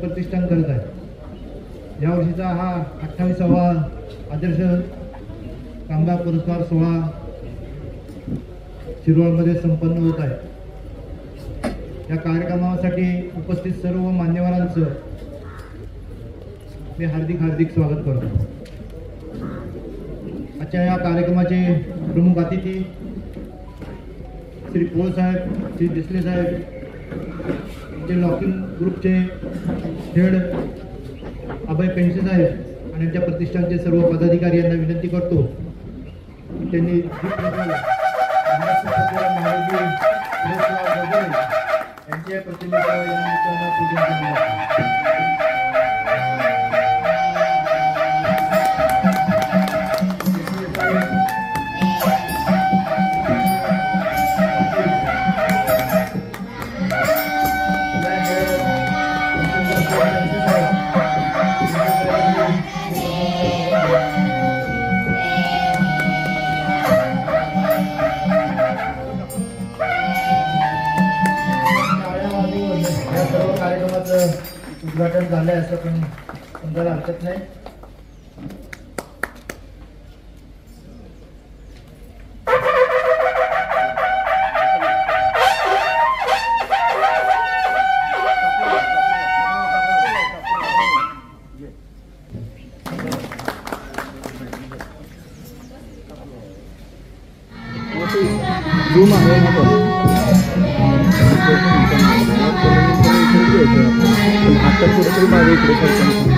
प्रतिष्ठान करत आहे। यावर्षीचा हा 28वा आदर्श कामगार पुरस्कार सोहळा शिरोळमध्ये संपन्न होत आहे। या कार्यक्रमासाठी उपस्थित सर्व मान्यवरांचं मी हार्दिक स्वागत करतो। आजच्या या कार्यक्रमाचे प्रमुख अतिथी श्री पोळ साहेब, श्री डिसले साहेब, जे लॉकिंग ग्रुपचे हेड अभय पेंडसे साहेब आणि त्या प्रतिष्ठानचे सर्व पदाधिकारी यांना विनंती करतो त्यांनी यांच्या प्रतिमेला पूजन केले। उद्घाटन झालंय असं पण समजायला हरकत नाही। आता कुठेतरी मागे इकडे सरपंच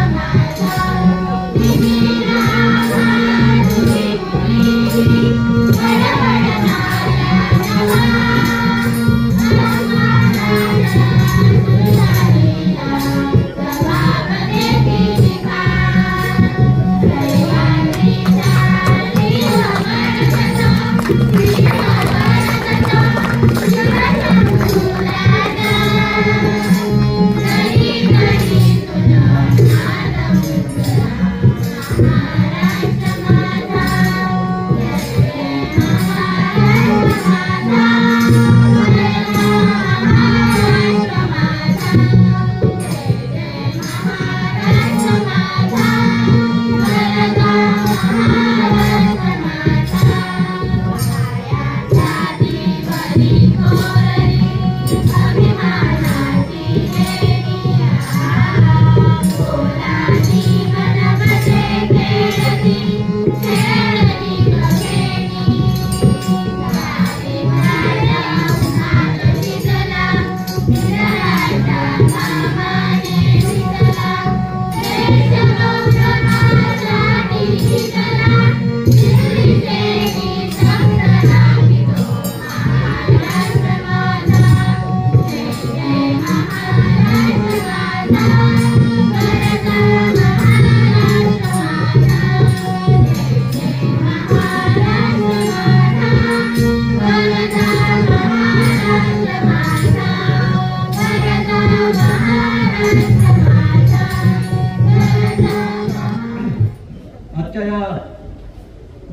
या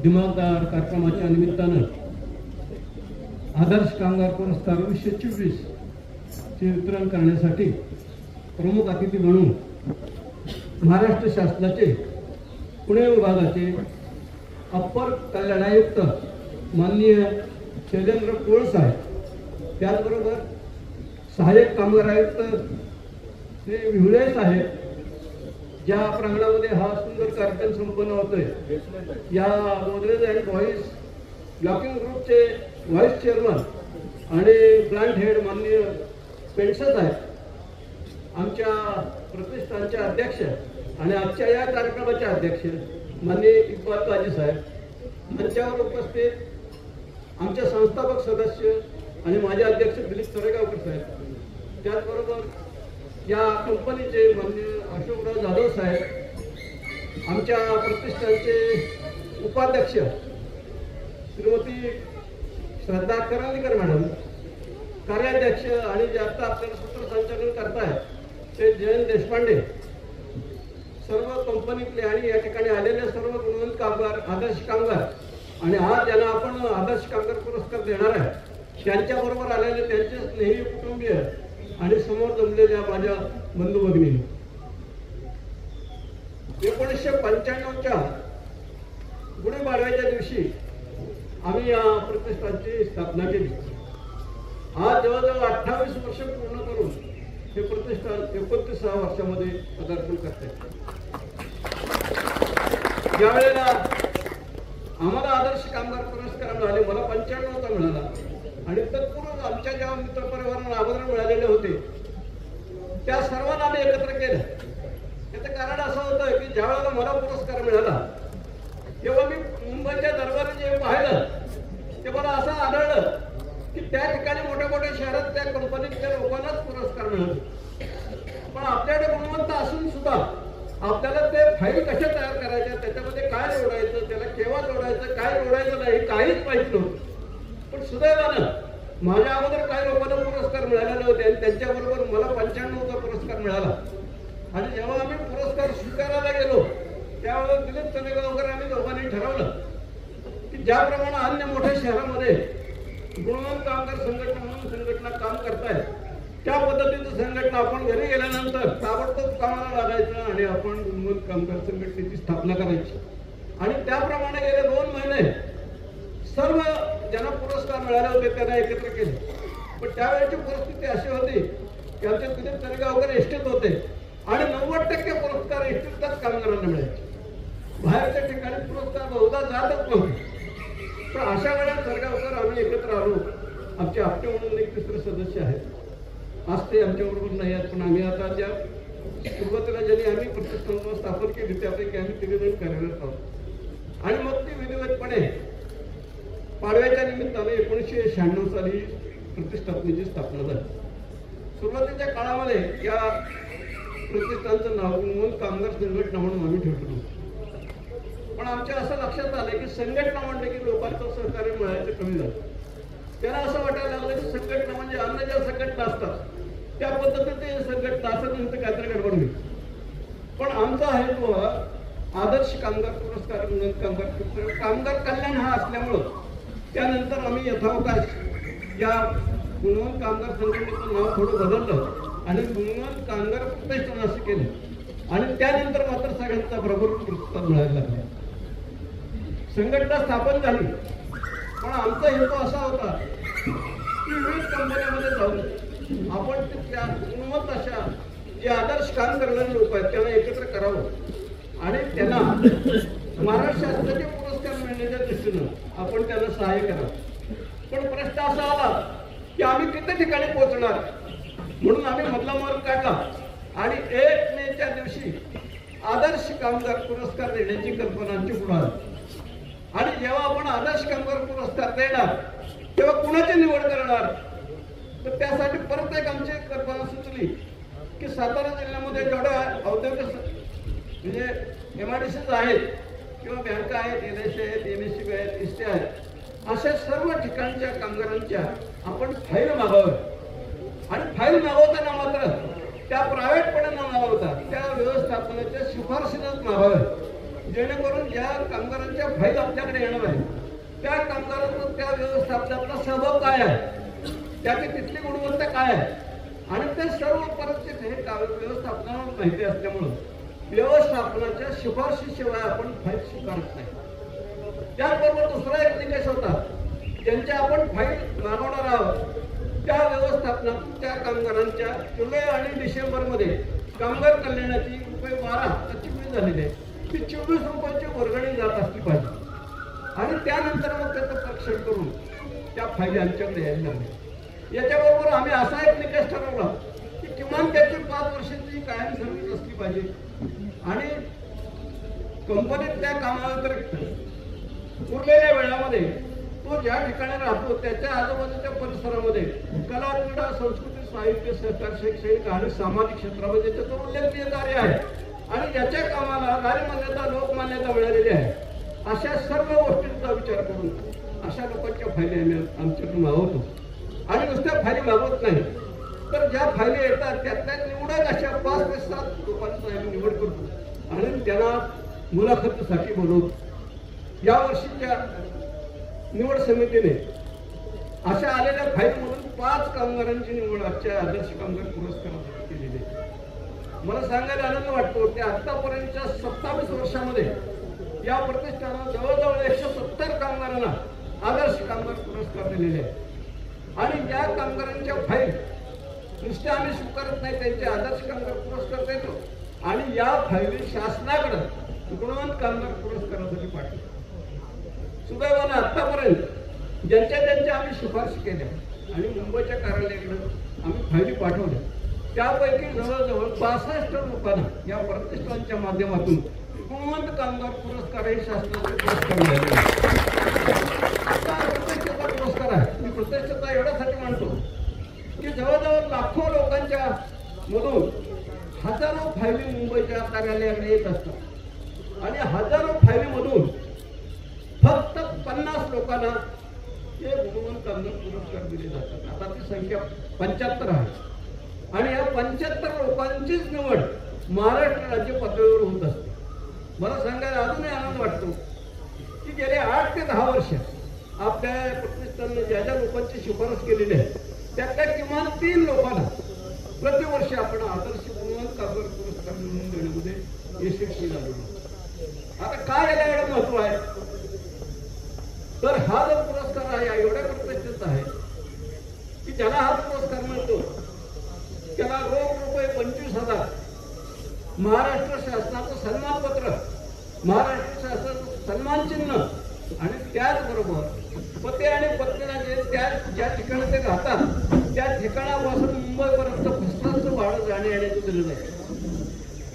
दिमागदार कार्यक्रमाच्या निमित्तानं आदर्श कामगार पुरस्कार 2024 चे वितरण करण्यासाठी प्रमुख अतिथी म्हणून महाराष्ट्र शासनाचे पुणे विभागाचे अप्पर कल्याण आयुक्त माननीय शैलेंद्र कोळ साहेब, त्याचबरोबर सहाय्यक कामगार आयुक्त श्री विहुळे साहेब, ज्या प्रांगणामध्ये हा सुंदर कार्यक्रम संपन्न होतोय, या गोदरेज अँड बॉईज लॉकिंग ग्रुपचे व्हाईस चेअरमन आणि प्लांट हेड माननीय पेंडसे साहेब, आमच्या प्रतिष्ठानचे अध्यक्ष आणि आजच्या या कार्यक्रमाचे अध्यक्ष माननीय इक्बाल काजी साहेब, मंचावर उपस्थित आमचे संस्थापक सदस्य आणि माझे अध्यक्ष दिलीप तरेगावकर साहेब, त्याचबरोबर या कंपनीचे माननीय अशोकराव जाधव साहेब, आमच्या प्रतिष्ठानचे उपाध्यक्ष श्रीमती श्रद्धा करंदीकर मॅडम, कार्याध्यक्ष आणि जे आता आपल्याला सूत्रसंचालन करताय ते जयंत देशपांडे, सर्व कंपनीतले आणि या ठिकाणी आलेले सर्व गुणवंत कामगार, आदर्श कामगार आणि आज ज्यांना आपण आदर्श कामगार पुरस्कार देणार आहे त्यांच्याबरोबर आलेले त्यांचे स्नेही कुटुंबीय आणि समोर जमलेल्या माझ्या बंधू भगिनी, 1995च्या गुढीपाडव्याच्या दिवशी आम्ही या प्रतिष्ठानची स्थापना केली. आज जवळजवळ 28 वर्ष पूर्ण करून हे प्रतिष्ठान 29व्या वर्षामध्ये पदार्पण करते. ज्यावेळेला आम्हाला आदर्श कामगार पुरस्कार मिळाले, मला 95चा मिळाला आणि तत्पूर्वी आमच्या ज्या मित्रपरिवारांना अगोदर मिळालेले होते त्या सर्वांना आम्ही एकत्र केलं. त्याचं कारण असं होतं की ज्या वेळेला मला पुरस्कार मिळाला तेव्हा मी मुंबईच्या दरबारी जे पाहिलं ते मला असं आढळलं की त्या ठिकाणी मोठ्या मोठ्या शहरात त्या कंपनीतल्या लोकांनाच पुरस्कार मिळाले, पण आपल्याकडे गुणवंत असून सुद्धा आपल्याला ते फाईल कशा तयार करायच्या, त्याच्यामध्ये काय जोडायचं, त्याला केव्हा जोडायचं, काय जोडायचं नाही हे काहीच माहिती नव्हतं. पण सुदैवानं माझ्या अगोदर काही लोकांना पुरस्कार मिळालेले होते आणि त्यांच्याबरोबर मला 95चा पुरस्कार मिळाला. आणि जेव्हा आम्ही पुरस्कार स्वीकारायला गेलो त्यावेळेस दिलीप तनेगावकर आम्ही दोघांनी ठरवलं की ज्याप्रमाणे अन्य मोठ्या शहरामध्ये गुणवंत कामगार संघटना म्हणून संघटना काम करतायत त्या पद्धतीचं संघटना आपण घरी गेल्यानंतर ताबडतोब कामाला लागायचं आणि आपण गुणवंत कामगार संघटनेची स्थापना करायची. आणि त्याप्रमाणे गेले 2 महिने सर्व ज्यांना पुरस्कार मिळाले होते त्यांना एकत्र केले. पण त्यावेळेची परिस्थिती अशी होती की आमचे दिलीप तनेगावकर एसटीत होते आणि 90% पुरस्कार एसटीतल्याच कामगारांना मिळायचे, बाहेरच्या ठिकाणी पुरस्कार बहुधा जातच नव्हते. पण अशा वेळेला तनेगावकर आम्ही एकत्र आलो. आमचे आपटे म्हणून एक तिसरे सदस्य आहेत, आज ते आमच्याबरोबर नाही आहेत, पण आम्ही आता ज्या सुरुवातीला ज्यांनी आम्ही प्रतिष्ठान स्थापन केली त्यापैकी आम्ही 3 जण कार्यरत आहोत. आणि मग ती विधिवतपणे पाडव्याच्या निमित्ताने 1996 साली प्रतिष्ठापनेची स्थापना झाली. सुरुवातीच्या काळामध्ये या प्रतिष्ठानचं नाव गुणवंत कामगार संघटना म्हणून आम्ही ठेवलं होतं. पण आमच्या असं लक्षात आलं की संघटना म्हणले की लोकांचं सहकार्य मिळायचं कमी झालं. त्यांना असं वाटायला लागलं की संघटना म्हणजे अन्य ज्या संघटना असतात त्या पद्धतीने संघटना असं त्यांचं काहीतरी गडबड होईल. पण आमचा हेतू आदर्श कामगार पुरस्कार गुणवंत कामगार कल्याण हा असल्यामुळं त्यानंतर आम्ही यथावकाश या गुणवंत कामगार संघटनेचं नाव थोडं बदललं आणि गुणवंत कामगार प्रतिष्ठान असं केलं. आणि त्यानंतर मात्र सगळ्यांचा भरभरून प्रतिसाद मिळायला लागला. संघटना स्थापन झाली, पण आमचा हेतू असा होता की विविध कंपन्यांमध्ये जाऊन आपण त्या गुणवंत अशा जे आदर्श काम करणारे लोक आहेत त्यांना एकत्र करावं आणि त्यांना महाराष्ट्र शासनाचे पुरस्कार मिळण्याच्या दृष्टीनं आपण त्यांना सहाय्य करावं. पण प्रश्न असा आला की आम्ही किती ठिकाणी पोहोचणार, म्हणून आम्ही मधला मार्ग काढला आणि 1 मेच्या दिवशी आदर्श कामगार पुरस्कार देण्याची कल्पना आमची पुढे आली. आणि जेव्हा आपण आदर्श कामगार पुरस्कार देणार तेव्हा कुणाची निवड करणार, तर त्यासाठी परत एक आमची कल्पना सुचली की सातारा जिल्ह्यामध्ये जेवढ्या औद्योगिक म्हणजे MIDCs आहेत किंवा बँका आहेत, LIC आहेत, MSCB आहेत, इस्टे आहेत, अशा सर्व ठिकाणच्या कामगारांच्या आपण फाईल मागाव्या. आणि फाईल मागवताना मात्र त्या प्रायव्हेटपणे न मागवता त्या व्यवस्थापनाच्या शिफारशीनच मागाव्या. जेणेकरून ज्या कामगारांच्या फाईल आमच्याकडे येणार आहे त्या कामगारांचा त्या व्यवस्थापनातला सहभाग काय आहे, त्याची तिथली गुणवत्ता काय आहे, आणि ते सर्व परिस्थिती हे व्यवस्थापनाला माहिती असल्यामुळं व्यवस्थापनाच्या शिफारशीशिवाय आपण फाईल स्वीकारत नाही. त्याचबरोबर दुसरा एक निकष होता, ज्यांच्या आपण फाईल मागवणार आहोत त्या व्यवस्थापनातून त्या कामगारांच्या जुलै आणि डिसेंबरमध्ये कामगार कल्याणाची ₹12 चिमणी झालेली आहे, ती 24 रुपयाची वर्गणी जात असली पाहिजे. आणि त्यानंतर मग त्याचं परीक्षण करून त्या फायली आमच्याकडे यायला लागले. याच्याबरोबर आम्ही असा एक निकष ठरवला की किमान त्याची 5 वर्षाची कायम सर्व्हिस असली पाहिजे आणि कंपनीतल्या कामाव्यतिरिक्त उरलेल्या वेळामध्ये तो ज्या ठिकाणी राहतो त्याच्या आजूबाजूच्या परिसरामध्ये कला, क्रीडा, संस्कृती, साहित्य, सहकार, शैक्षणिक आणि सामाजिक क्षेत्रामध्ये त्याचं उल्लेखनीय कार्य आहे आणि ज्याच्या कामाला कार्यमान्यता, लोकमान्यता मिळालेली आहे. अशा सर्व गोष्टींचा विचार करून अशा लोकांच्या फायली आम्ही आमच्याकडून मागवतो. आणि नुसत्या फायली मागवत नाही, तर ज्या फायली येतात त्यातल्या निवडक अशा 5 ते 7 लोकांचा आम्ही निवड करतो आणि त्यांना मुलाखतीसाठी बोलवतो. यावर्षीच्या निवड समितीने अशा आलेल्या फाईलमधून 5 कामगारांची निवड आजच्या आदर्श कामगार पुरस्कारासाठी केलेली आहे. मला सांगायला आनंद वाटतो की आतापर्यंतच्या 27 वर्षामध्ये या प्रतिष्ठानात जवळजवळ 170 कामगारांना आदर्श कामगार पुरस्कार दिलेले आहेत. आणि या कामगारांच्या फाईल नुसत्या आम्ही स्वीकारत नाही, त्यांचे आदर्श कामगार पुरस्कार देतो आणि या फायली शासनाकडे गुणवंत कामगार पुरस्कारासाठी पाठवतो. सुदैवानं आतापर्यंत ज्यांच्या आम्ही शिफारशी केल्या आणि मुंबईच्या कार्यालयाकडे आम्ही फायली पाठवल्या त्यापैकी जवळजवळ 62 लोकांना या प्रतिष्ठानच्या माध्यमातून गुणवंत कामगार पुरस्कार हे शासनाचे पुरस्कार मिळाले. प्रतिष्ठेचा पुरस्कार आहे. मी प्रतिष्ठेचा एवढ्यासाठी म्हणतो की जवळजवळ लाखो लोकांच्या मधून हजारो फायली मुंबईच्या कार्यालयाकडे येत असतात आणि हजारो फायलीमधून फक्त 50 लोकांना हे गुणवंत कामगार पुरस्कार दिले जातात. आता ती संख्या 75 आहे आणि या 75 लोकांचीच निवड महाराष्ट्र राज्य पातळीवर होत असते. मला सांगायला अजूनही आनंद वाटतो की गेले 8 ते 10 वर्ष आपल्या प्रतिष्ठानने ज्या ज्या लोकांची शिफारस केलेली आहे त्यातल्या किमान 3 लोकांना प्रतिवर्षी आपण आदर्श गुणवंत कामगार पुरस्कार मिळवून देण्यामध्ये यशस्वी झालो. आता काय याला एवढं महत्व आहे, तर हा जो पुरस्कार आहे एवढ्या प्रतिष्ठित आहे की ज्याला हा पुरस्कार मिळतो त्याला रोख ₹25,000, महाराष्ट्र शासनाचं सन्मानपत्र, महाराष्ट्र शासनाचं सन्मान चिन्ह आणि त्याचबरोबर पती आणि पत्नीला ज्या ठिकाणी ते राहतात त्या ठिकाणापासून मुंबईपर्यंत फसलाचं भाडं जाणे येण्याचं दिलं जाईल.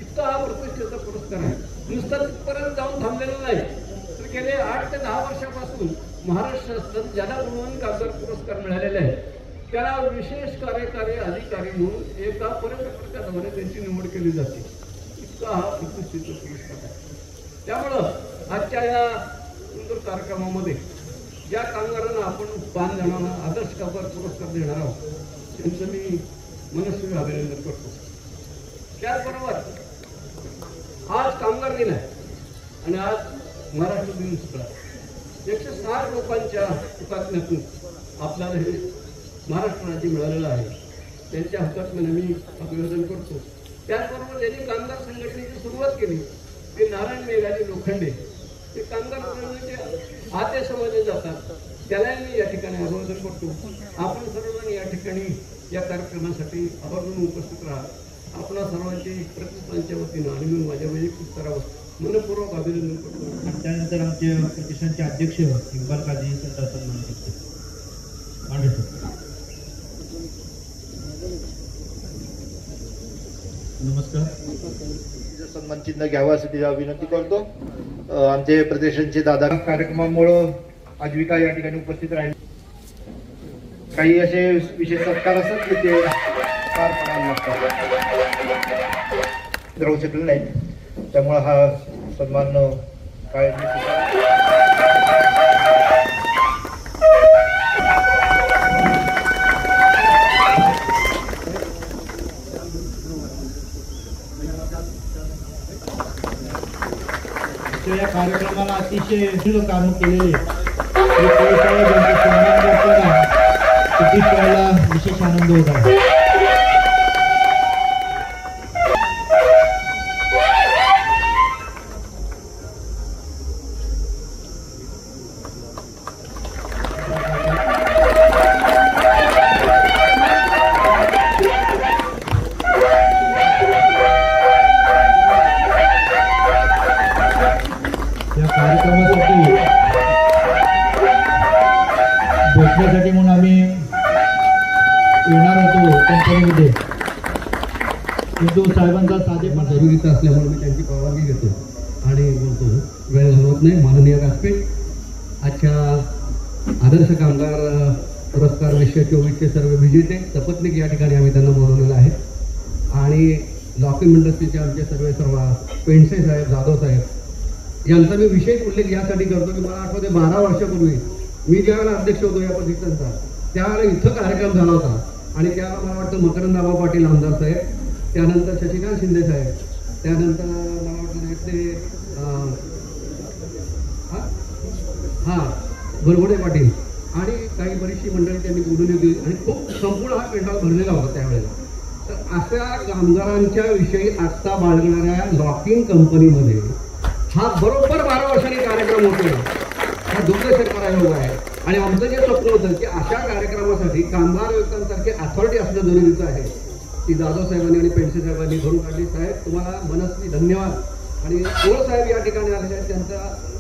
इतका हा प्रतिष्ठेचा पुरस्कार आहे. नुसतं तिथपर्यंत जाऊन थांबलेलं नाही, तर गेले 8 ते 10 वर्षापासून महाराष्ट्र शासनात ज्याला गुणवंत कामगार पुरस्कार मिळालेले आहे त्याला विशेष कार्यकारी अधिकारी म्हणून एका पर्यटकाच्या द्वारे त्यांची निवड केली जाते. इतका हा प्रतिष्ठेचा पुरस्कार आहे. त्यामुळं आजच्या या सुंदर कार्यक्रमामध्ये ज्या कामगारांना आपण 5 जणांना आदर्श कामगार पुरस्कार देणार आहोत त्यांचं मी मनस्वी अभिनंदन करतो. त्याचबरोबर आज कामगार दिन आहे आणि आज महाराष्ट्र दिन सुद्धा 160 लोकांच्या हुतात्म्यातून आपल्याला हे महाराष्ट्र राज्य मिळालेलं आहे. त्यांच्या हुतात्म्याने मी अभिवादन करतो. त्याचबरोबर ज्यांनी कामगार संघटनेची सुरुवात केली ते नारायण मेघाजी लोखंडे, ते कामगार संघटनेचे आते समजले जातात, त्यालाही मी या ठिकाणी अभिवादन करतो. आपण सर्वजण या ठिकाणी या कार्यक्रमासाठी आवर्जून उपस्थित राहा. आपणा सर्वांची प्रतिष्ठानच्या वतीनं आणि मी माझ्या वैयक्तिक स्तरावर मनपूर्वक अभिनंदन करतो. त्यानंतर आमचे प्रतिष्ठानचे अध्यक्ष इक्बाल काझी यांचा सन्मान करतो. नमस्कार. सन्मान चिन्ह घ्यावं असं तिला विनंती करतो. आमचे प्रतिष्ठानचे दादा कार्यक्रमामुळं आजीविका या ठिकाणी उपस्थित राहील. काही असे विशेष सत्कार असतात की ते पार पडायला लागतात, राहू शकले नाहीत. त्यामुळे हा सन्मान काय तर या कार्यक्रमाला अतिशय कामं केलेले श्री पळसाहेब यांचे सन्मान करताना सतीश पळला विशेष आनंद होत आहे. या कार्यक्रमासाठी भेटण्यासाठी म्हणून आम्ही येणार होतो कंपनीमध्ये, किंतु साहेबांचा साधेपणा जरुरीचं असल्यामुळे मी त्यांची परवानगी घेतो आणि बोलतो. वेळ घालवत नाही. माननीय व्यासपीठ, आजच्या आदर्श कामगार पुरस्कार 2024चे सर्व विजेते सपत्नीक या ठिकाणी आम्ही त्यांना बोलवलेलं आहे. आणि लॉकिंग इंडस्ट्रीचे आमचे सर्व पेंडसे साहेब, जाधव साहेब यांचा मी विशेष उल्लेख यासाठी करतो की मला आठवते 12 वर्षापूर्वी मी ज्यावेळेला अध्यक्ष होतो या प्रतिष्ठानचा, त्यावेळेला इथं कार्यक्रम झाला होता. आणि त्यावेळेला मला वाटतं मकरंद पाटील आमदार साहेब, त्यानंतर शशिकांत शिंदे साहेब, त्यानंतर मला वाटतं ते बरगुडे पाटील आणि काही बरीचशी मंडळी त्यांनी बोलवली होती आणि खूप संपूर्ण हा पेंडॉल भरलेला होता त्यावेळेला. तर अशा कामगारांच्या विषयी आत्ता बाळगणाऱ्या लॉकिंग कंपनीमध्ये हा बरोबर 12 वर्षांनी कार्यक्रम होतो. हा दुर्दर्शन करायला आहे. आणि आमचं जे स्वप्न होतं की अशा कार्यक्रमासाठी कामगार आयुक्तांसारखी अथॉरिटी असणं जरुरीचं आहे. ती जाधव साहेबांनी आणि पेंडसे साहेबांनी भरून काढली. साहेब, तुम्हाला मनस्वी धन्यवाद. आणि ओळ साहेब या ठिकाणी आलेले आहेत, त्यांचा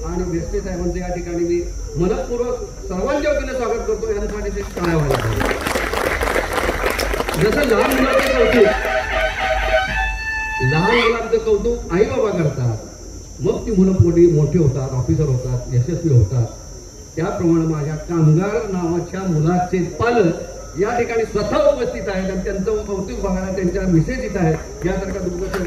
आणि बेस्टे साहेबांचं या ठिकाणी मी मनपूर्वक सर्वांच्या वतीने स्वागत करतो. यांच्यासाठी ते काय व्हायला पाहिजे. जसं लहान मुलांचं कौतुक आई बाबा करतात, मग ती मुलं मोठी होतात, ऑफिसर होतात, यशस्वी होतात. त्याप्रमाणे माझ्या कामगार नावाच्या मुलाचे पालक या ठिकाणी स्वतः उपस्थित आहेत आणि त्यांचं कौतुक बघायला त्यांच्या मिसेस इथं आहेत. यासारखा दुर्दर्शन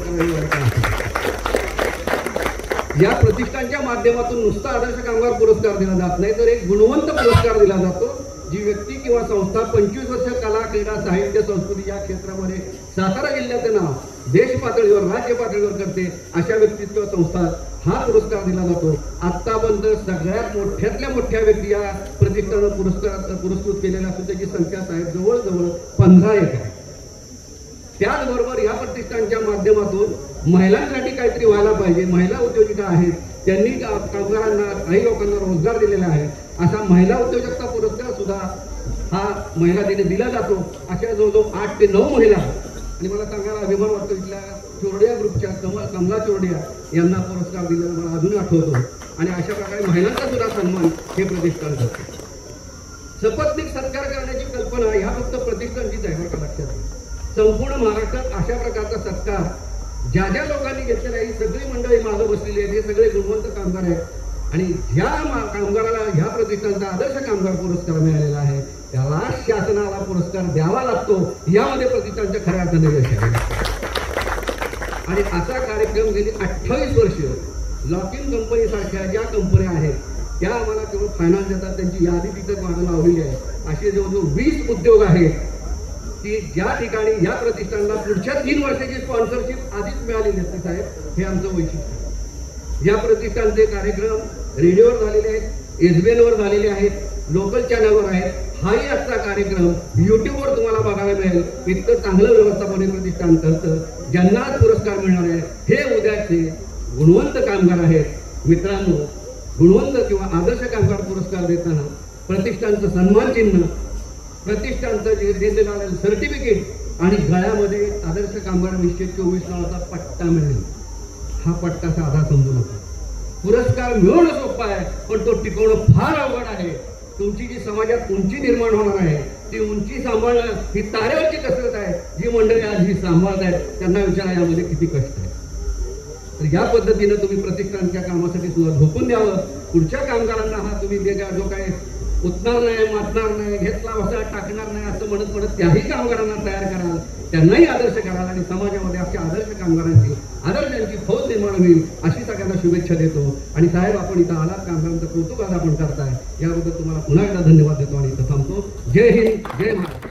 या प्रतिष्ठानच्या माध्यमातून नुसता आदर्श कामगार पुरस्कार दिला जात नाही, तर एक गुणवंत पुरस्कार दिला जातो. जी व्यक्ती किंवा संस्था 25 वर्ष कला, क्रीडा, साहित्य, संस्कृती या क्षेत्रामध्ये सातारा जिल्ह्याचं नाव देश पातळीवर, राज्य पातळीवर करते, अशा व्यक्ती किंवा संस्था हा पुरस्कार दिला जातो. आत्तापर्यंत सगळ्यात मोठ्यातल्या मोठ्या व्यक्ती या प्रतिष्ठानं पुरस्कृत केलेल्या असून त्याची संख्या साहेब जवळजवळ 15 आहे. त्याचबरोबर या प्रतिष्ठानच्या माध्यमातून महिलांसाठी काहीतरी व्हायला पाहिजे. महिला उद्योजिका आहेत, त्यांनी कामगारांना, काही लोकांना रोजगार दिलेला आहे. असा महिला उद्योजकता पुरस्कार सुद्धा हा महिला दिने दिला जातो. अशा जवळजवळ 8 ते 9 महिला, आणि मला सांगायला अभिमान वाटतो इथल्या चोरडिया ग्रुपच्या कमला चोरडिया यांना पुरस्कार दिलेला मला अजून आठवतो. आणि अशा प्रकारे महिलांचा सुद्धा सन्मान हे प्रतिष्ठान करते. सपत्नीक सत्कार करण्याची कल्पना ह्या फक्त प्रतिष्ठानचीच आहे, बरं का लक्षात. संपूर्ण महाराष्ट्रात अशा प्रकारचा सत्कार ज्या ज्या लोकांनी घेतलेला आहे, ही सगळी मंडळी मागं बसलेली आहेत, हे सगळे गुणवंत कामगार आहेत. आणि ज्या कामगाराला ह्या प्रतिष्ठानचा आदर्श कामगार पुरस्कार मिळालेला आहे त्याला शासनाला पुरस्कार द्यावा लागतो. यामध्ये प्रतिष्ठानच्या खऱ्या अर्थाने यश आहे. आणि असा कार्यक्रम गेली 28 वर्ष लॉकिंग कंपनी सारख्या ज्या कंपन्या आहेत त्या आम्हाला केवळ फायनान्स देतात, त्यांची यादी तिथं मागं लावलेली आहे. असे जवळजवळ 20 उद्योग आहेत की ज्या ठिकाणी या प्रतिष्ठानला पुढच्या 3 वर्षाची स्पॉन्सरशिप आधीच मिळालेली असते. साहेब, हे आमचं वैशिष्ट्य. या प्रतिष्ठानचे कार्यक्रम रेडिओवर झालेले आहेत, SBN वर झालेले आहेत, लोकल चॅनलवर आहेत. हाही आजचा कार्यक्रम युट्यूबवर तुम्हाला बघायला मिळेल. इतकं चांगलं व्यवस्थापन हे प्रतिष्ठान करतं. ज्यांना पुरस्कार मिळणार आहे हे उद्याचे गुणवंत कामगार आहेत. मित्रांनो, गुणवंत किंवा आदर्श कामगार पुरस्कार देताना प्रतिष्ठानचं सन्मान चिन्ह, प्रतिष्ठानचं जे दिलेलं आलेलं सर्टिफिकेट आणि गळ्यामध्ये आदर्श कामगार 2024 नावाचा पट्टा मिळेल. हा पट्टा साधा समजू नका. पुरस्कार मिळवणं सोपं आहे, पण तो टिकवणं फार अवघड आहे. तुमची जी समाजात उंची निर्माण होणार आहे ती उंची सांभाळणं ही तारेवरची कसरत आहे. जी मंडळी आज ही सांभाळत आहेत त्यांना विचारा यामध्ये किती कष्ट आहे. तर या पद्धतीनं तुम्ही प्रतिष्ठानच्या कामासाठी सुद्धा झोपून द्यावं. पुढच्या कामगारांना हा तुम्ही जो काय उतणार नाही, मातणार नाही, घेतला वसा टाकणार नाही असं म्हणत त्याही कामगारांना तयार कराल, त्यांनाही आदर्श कराल आणि समाजामध्ये अशा आदर्श कामगारांची, आदर्शांची फौज निर्माण होईल अशी सगळ्यांना शुभेच्छा देतो. आणि साहेब, आपण इथं आलात, कामगारांचं कौतुक आज आपण करताय, याबद्दल तुम्हाला पुन्हा एकदा धन्यवाद देतो आणि इथं थांबतो. जय हिंद, जय महाराष्ट्र.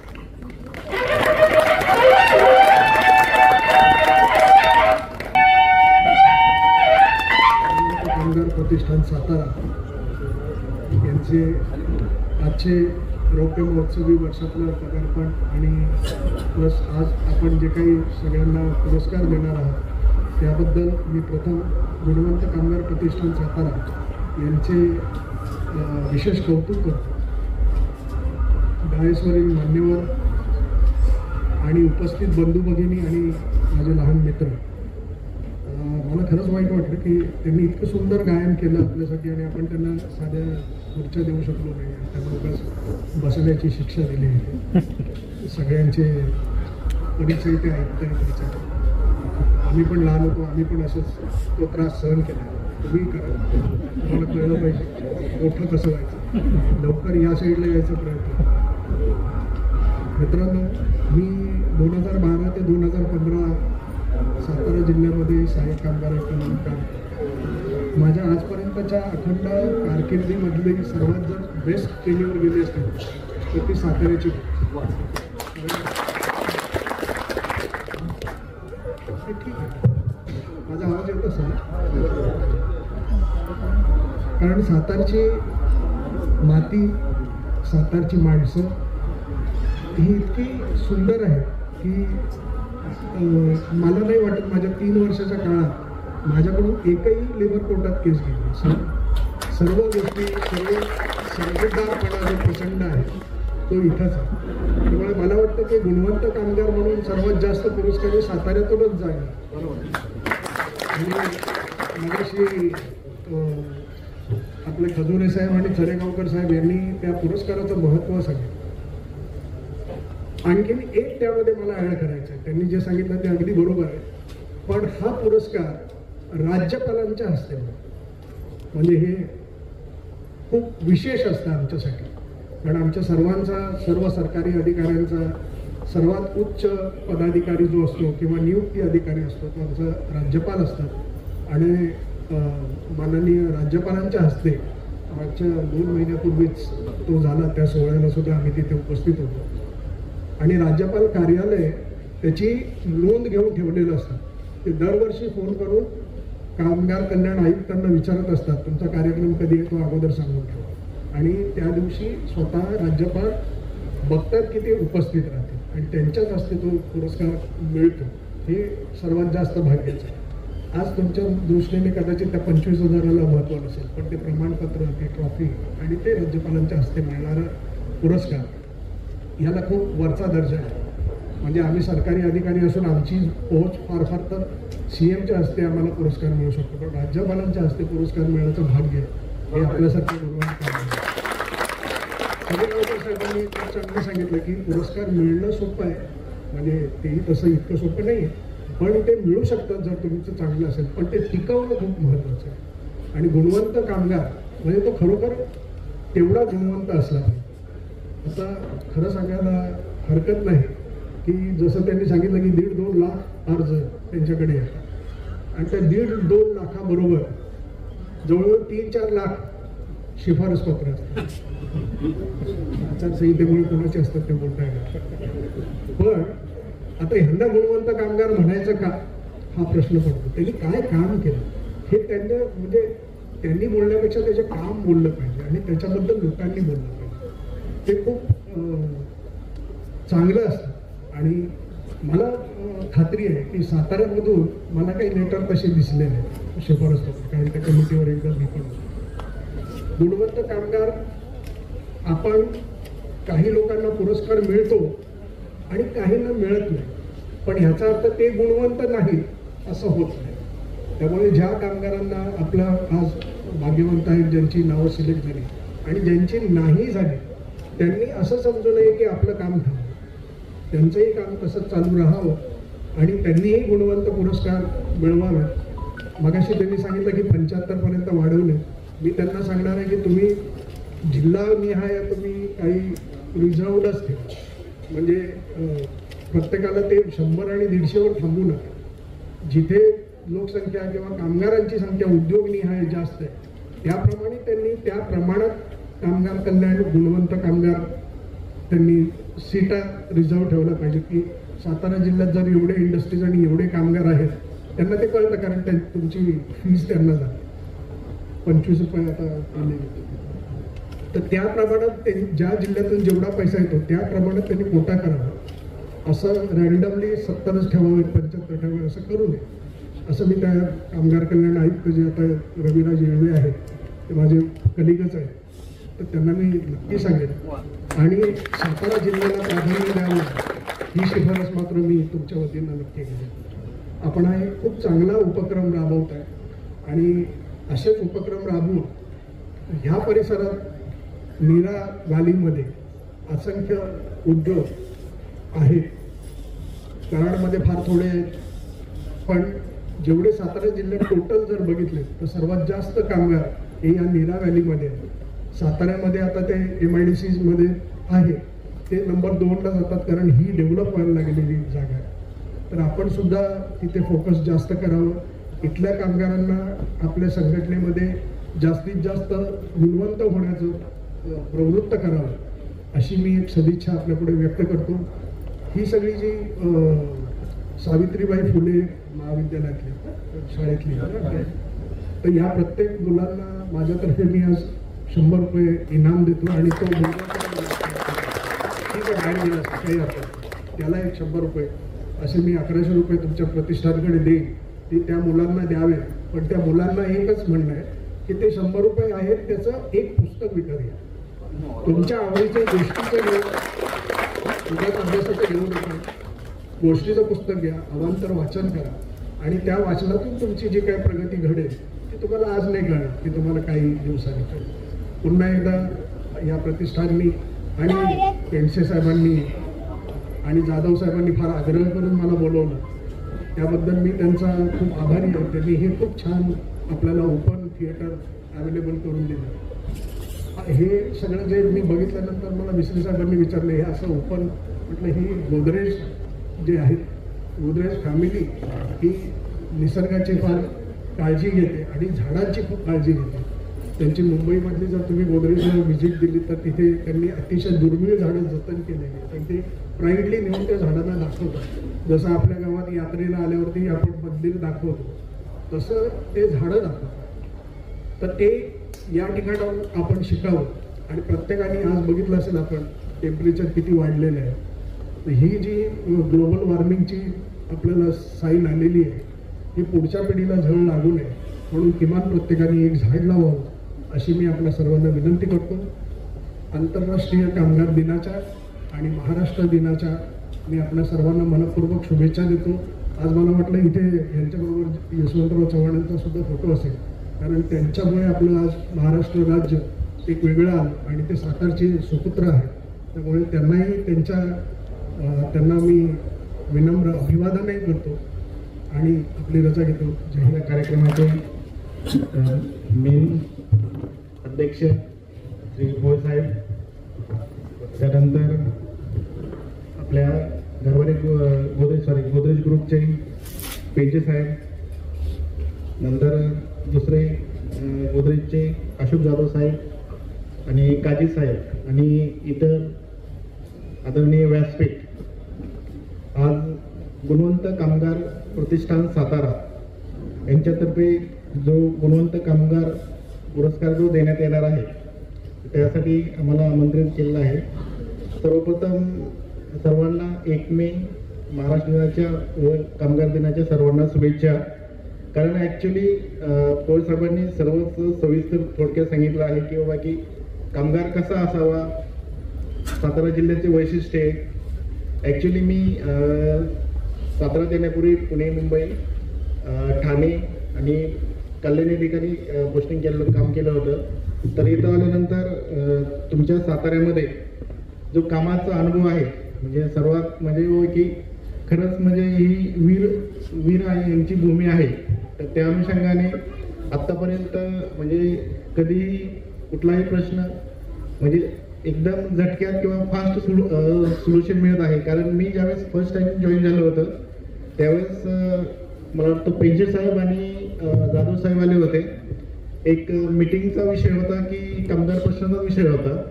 कामगार प्रतिष्ठान सातारा यांचे आजचे रौप्य महोत्सवी वर्षातलं पदार्पण आणि प्लस आज आपण जे काही सगळ्यांना पुरस्कार देणार आहात त्याबद्दल मी प्रथम गुणवंत कामगार प्रतिष्ठान सातारा यांचे विशेष कौतुक करतो. डायसवरील मान्यवर आणि उपस्थित बंधू भगिनी आणि माझे लहान मित्र, मला खरंच वाईट वाटलं की त्यांनी इतकं सुंदर गायन केलं आपल्यासाठी आणि आपण त्यांना साध्या खुर्च्या देऊ शकलो नाही. त्यांना बसण्याची शिक्षा दिली आहे. सगळ्यांचे परिचय ते ऐकता येत. आम्ही पण लहान होतो, आम्ही पण असंच तो त्रास सहन केला. तुम्ही करा, तुम्हाला कळलं पाहिजे मोठं कसं व्हायचं, लवकर या साईडला यायचा प्रयत्न. मित्रांनो, मी 2012 ते 2015 सातारा जिल्ह्यामध्ये सहाय्यक कामगाराचं म्हणून काम केलं. माझ्या आजपर्यंतच्या अखंड कारकिर्दीमधली सर्वात जर बेस्ट ट्रेनिंगवर गेली असते तर ती साताऱ्याची. ठीक आहे, माझा आवाज येत असेल कारण सातारची माती, सातारची माणसं ही इतकी सुंदर आहे की मला नाही वाटत माझ्या 3 वर्षाच्या काळात माझ्याकडून एकही लेबर कोर्टात केस घेतली. सर्व गोष्टी, सर्व सर्वदारपणा जो प्रचंड आहे तो इथंच आहे. त्यामुळे मला वाटतं की गुणवंत कामगार म्हणून सर्वात जास्त पुरस्कार हे साताऱ्यातूनच जाईल. आणि मगाशी आपले खजुरे साहेब आणि चरेगावकर साहेब यांनी त्या पुरस्काराचं महत्त्व सांगितलं. आणखीन एक त्यामध्ये मला ॲड करायचं आहे. त्यांनी जे सांगितलं ते अगदी बरोबर आहे, पण हा पुरस्कार राज्यपालांच्या हस्ते म्हणजे हे खूप विशेष असतं आमच्यासाठी. कारण आमच्या सर्व सरकारी अधिकाऱ्यांचा सर्वात उच्च पदाधिकारी जो असतो किंवा नियुक्ती अधिकारी असतो तो आमचा राज्यपाल असतात. आणि माननीय राज्यपालांच्या हस्ते मागच्या 2 महिन्यापूर्वीच तो झाला. त्या सोहळ्याला सुद्धा आम्ही तिथे उपस्थित होतो. आणि राज्यपाल कार्यालय त्याची नोंद घेऊन ठेवलेलं असतं. ते दरवर्षी फोन करून कामगार कल्याण आयुक्तांना विचारत असतात तुमचा कार्यक्रम कधी येतो अगोदर सांगून ठेवा. आणि त्या दिवशी स्वतः राज्यपाल बघतात की ते उपस्थित राहतील आणि त्यांच्याच हस्ते तो पुरस्कार मिळतो. हे सर्वात जास्त भाग्याचं आहे. आज तुमच्या दृष्टीने कदाचित त्या 25,000ला महत्त्व नसेल, पण ते प्रमाणपत्र, ती ट्रॉफी आणि ते राज्यपालांच्या हस्ते मिळणारा पुरस्कार याला खूप वरचा दर्जा आहे. म्हणजे आम्ही सरकारी अधिकारी असून आमची पोहोच फार फार तर CMच्या हस्ते आम्हाला पुरस्कार मिळू शकतो, पण राज्यपालांच्या हस्ते पुरस्कार मिळण्याचं भाग्य हे आपल्यासारखे गुणवंत काम आहे. सगळ्या साहेबांनी चांगलं सांगितलं की पुरस्कार मिळणं सोपं आहे, म्हणजे तेही तसं इतकं सोपं नाही आहे, पण ते मिळू शकतात जर तुमचं चांगलं असेल, पण ते टिकवणं खूप महत्त्वाचं आहे. आणि गुणवंत कामगार म्हणजे तो खरोखर तेवढा गुणवंत असला पाहिजे. आता खरं सांगायला हरकत नाही की जसं त्यांनी सांगितलं की 1.5-2 लाख अर्ज त्यांच्याकडे येतात आणि त्या 1.5-2 लाखाबरोबर जवळजवळ 3-4 लाख शिफारस पत्र असतात. आचारसंहितेमुळे कोणाचे असतात ते बोलता येणार. पण आता ह्यांना गुणवंत कामगार म्हणायचं का हा प्रश्न पडतो. त्यांनी काय काम केलं हे त्यांना म्हणजे त्यांनी बोलण्यापेक्षा त्याचे काम बोललं पाहिजे आणि त्याच्याबद्दल लोकांनी बोललं पाहिजे. ते खूप चांगलं असतं. आणि मला खात्री आहे की साताऱ्यामधून मला काही लेटर तसे दिसले नाही शिफारस पत्र, कारण त्या कमिटीवर एकदा मी पण गुणवंत कामगार आपण काही लोकांना पुरस्कार मिळतो आणि काहींना मिळत नाही, पण ह्याचा अर्थ ते गुणवंत नाही असं होत नाही. त्यामुळे ज्या कामगारांना आपला आज भाग्यवंत आहेत ज्यांची नावं सिलेक्ट झाली आणि ज्यांची नाही झाली त्यांनी असं समजू नये की आपलं काम थांबलं. त्यांचंही काम तसंच चालू राहावं आणि त्यांनीही गुणवंत पुरस्कार मिळवावे. मगाशी त्यांनी सांगितलं की 75पर्यंत वाढवले. मी त्यांना सांगणार आहे की तुम्ही जिल्हानिहाय तुम्ही काही रिझर्वडच ठेवा, म्हणजे प्रत्येकाला ते 100 आणि 150वर थांबू नका. जिथे लोकसंख्या किंवा कामगारांची संख्या उद्योगनिहाय जास्त आहे त्याप्रमाणे त्यांनी त्या प्रमाणात कामगार कल्याण गुणवंत कामगार त्यांनी सीटा रिझर्व ठेवल्या पाहिजे. की सातारा जिल्ह्यात जर एवढे इंडस्ट्रीज आणि एवढे कामगार आहेत त्यांना ते कळतं, कारण तुमची फीज त्यांना जाते. 25 रुपये आता केले. तर त्या प्रमाणात ते ज्या जिल्ह्यातून जेवढा पैसा येतो त्या प्रमाणात त्यांनी कोटा करावा. असं रॅन्डमली 70च ठेवावे 75 ठेवावे असं करू नये असं मी त्या कामगार कल्याण आयुक्त जे आता रविराज येळवे आहेत ते माझे कलिगच आहेत तर त्यांना मी नक्की सांगेन. आणि सातारा जिल्ह्याला प्राधान्य द्यावं ही शिफारस मात्र मी तुमच्या वतीनं नक्की केली. आपण हा एक खूप चांगला उपक्रम राबवत आहे आणि असेच उपक्रम राबवून ह्या परिसरात नीरा व्हॅलीमध्ये असंख्य उद्योग आहेत. कराडमध्ये फार थोडे आहेत पण जेवढे सातारा जिल्ह्यात टोटल जर बघितले तर सर्वात जास्त कामगार हे या नीरा व्हॅलीमध्ये आहेत. साताऱ्यामध्ये आता ते MIDCs मध्ये आहे ते नंबर 2ला जातात कारण ही डेव्हलप व्हायला लागलेली जागा आहे. तर आपण सुद्धा तिथे फोकस जास्त करावं. इथल्या कामगारांना आपल्या संघटनेमध्ये जास्तीत जास्त गुणवंत होण्याचं प्रवृत्त करावं अशी मी एक सदिच्छा आपल्यापुढे व्यक्त करतो. ही सगळी जी सावित्रीबाई फुले महाविद्यालयातली शाळेतली तर ह्या प्रत्येक मुलांना माझ्यातर्फे मी आज 100 रुपये इनाम देतो आणि तो मुलगा ठीक आहे बाहेर गेला काही अर्थ त्याला एक 100 रुपये असे मी 1100 रुपये तुमच्या प्रतिष्ठानकडे देईन. ते त्या मुलांना द्यावे पण त्या मुलांना एकच म्हणणं आहे की ते 100 रुपये आहेत त्याचं एक पुस्तक विकत घ्या. तुमच्या आवडीच्या गोष्टीचं घेऊ उद्या अभ्यासाचं घेऊ नका. गोष्टीचं पुस्तक घ्या अवांतर वाचन करा आणि त्या वाचनातून तुमची जी काही प्रगती घडेल ती तुम्हाला आज नाही कळणार की तुम्हाला काही दिवसांनी कळेल. पुन्हा एकदा या प्रतिष्ठाननी आणि पेंडसे साहेबांनी आणि जाधव साहेबांनी फार आग्रह करून मला बोलवलं त्याबद्दल मी त्यांचा खूप आभारी आहे. त्यांनी हे खूप छान आपल्याला ओपन थिएटर अवेलेबल करून दिलं. हे सगळं जे मी बघितल्यानंतर मला मिस्त्री साहेबांनी विचारलं हे असं ओपन म्हटलं ही गोदरेज जे आहेत गोदरेज फॅमिली ही निसर्गाची फार काळजी घेते आणि झाडांची खूप काळजी घेते. त्यांची मुंबईमधली जर तुम्ही गोदरेजला व्हिजिट दिली तर तिथे त्यांनी अतिशय दुर्मिळ झाडं जतन केलेली आहेत आणि ते प्राईडली नेऊन त्या झाडांना दाखवतात. जसं आपल्या गावात यात्रेला आल्यावरती आपण मंदिर दाखवतो तसं ते झाडं दाखवतात. तर ते या ठिकाणावर आपण शिकावं आणि प्रत्येकाने आज बघितलं असेल आपण टेम्परेचर किती वाढलेलं आहे. तर ही जी ग्लोबल वॉर्मिंगची आपल्याला साईन आलेली आहे ही पुढच्या पिढीला झळ लागू नये म्हणून किमान प्रत्येकाने एक झाड लावावं अशी मी आपल्या सर्वांना विनंती करतो. आंतरराष्ट्रीय कामगार दिनाच्या आणि महाराष्ट्र दिनाच्या मी आपल्या सर्वांना मनपूर्वक शुभेच्छा देतो. आज मला वाटलं इथे यांच्याबरोबर यशवंतराव चव्हाणांचा सुद्धा फोटो असेल कारण त्यांच्यामुळे आपलं आज महाराष्ट्र राज्य एक वेगळं आलं आणि ते सातारचे सुपुत्र आहेत. त्यामुळे त्यांना मी विनम्र अभिवादनही करतो आणि आपली रजा घेतो. जय हिंद. कार्यक्रमाचे मेन अध्यक्ष श्री भोय साहेब त्यानंतर आपल्या घरवाले गोदरेज ग्रुपचे पेंचे साहेब नंतर दुसरे गोदरेजचे अशोक जाधव साहेब आणि काजी साहेब आणि इतर आदरणीय व्यासपीठ. आज गुणवंत कामगार प्रतिष्ठान सातारा यांच्यातर्फे जो गुणवंत कामगार पुरस्कार जो देण्यात येणार आहे त्यासाठी आम्हाला आमंत्रित केलेलं आहे. सर्वप्रथम सर्वांना 1 मे महाराष्ट्र दिनाच्या व कामगार दिनाच्या सर्वांना शुभेच्छा. कारण ॲक्च्युली पवार साहेबांनी सर्वच सविस्तर थोडक्यात सांगितलं आहे की बाबा की कामगार कसा असावा सातारा जिल्ह्याचे वैशिष्ट्ये. ॲक्च्युली मी सातारा येण्यापूर्वी पुणे मुंबई ठाणे आणि कल्याण या ठिकाणी पोस्टिंग काम केलं होतं. तर इथं आल्यानंतर तुमच्या साताऱ्यामध्ये जो कामाचा अनुभव आहे म्हणजे सर्वात म्हणजे की खरंच म्हणजे ही वीर आहे यांची भूमी आहे. तर त्या अनुषंगाने आत्तापर्यंत म्हणजे कधीही कुठलाही प्रश्न म्हणजे एकदम झटक्यात किंवा फास्ट सोल्युशन मिळत आहे. कारण मी ज्यावेळेस फर्स्ट टाइम जॉईन झालं होतं त्यावेळेस मला वाटतं पेंचे साहेब आणि जाधव साहेब आले होते. एक मीटिंगचा विषय होता की कामगार प्रश्नाचा विषय होता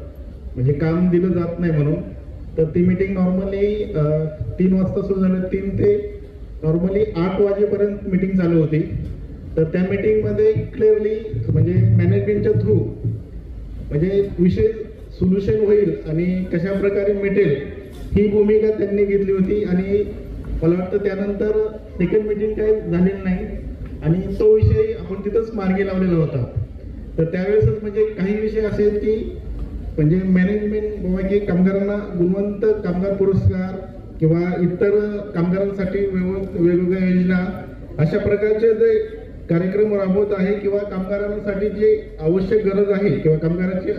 म्हणजे काम दिलं जात नाही म्हणून. तर ती मीटिंग नॉर्मली 3 वाजता सुरू झाली. 3 ते नॉर्मली 8 वाजेपर्यंत मीटिंग चालू होती. तर त्या मीटिंगमध्ये क्लिअरली म्हणजे म्हणजे मॅनेजमेंटच्या थ्रू म्हणजे विषय सोल्युशन होईल आणि कशा प्रकारे मिटेल ही भूमिका त्यांनी घेतली होती. आणि मला वाटतं त्यानंतर सेकंड मीटिंग काही झालेली नाही आणि तो विषय आपण तिथंच मार्गी लावलेला होता. तर त्यावेळेसच म्हणजे काही विषय असे आहेत की म्हणजे मॅनेजमेंट बाबा की कामगारांना गुणवंत कामगार पुरस्कार किंवा इतर कामगारांसाठी वेगवेगळ्या योजना अशा प्रकारचे जे कार्यक्रम राबवत आहे किंवा कामगारांसाठी जे आवश्यक गरज आहे किंवा कामगारांचे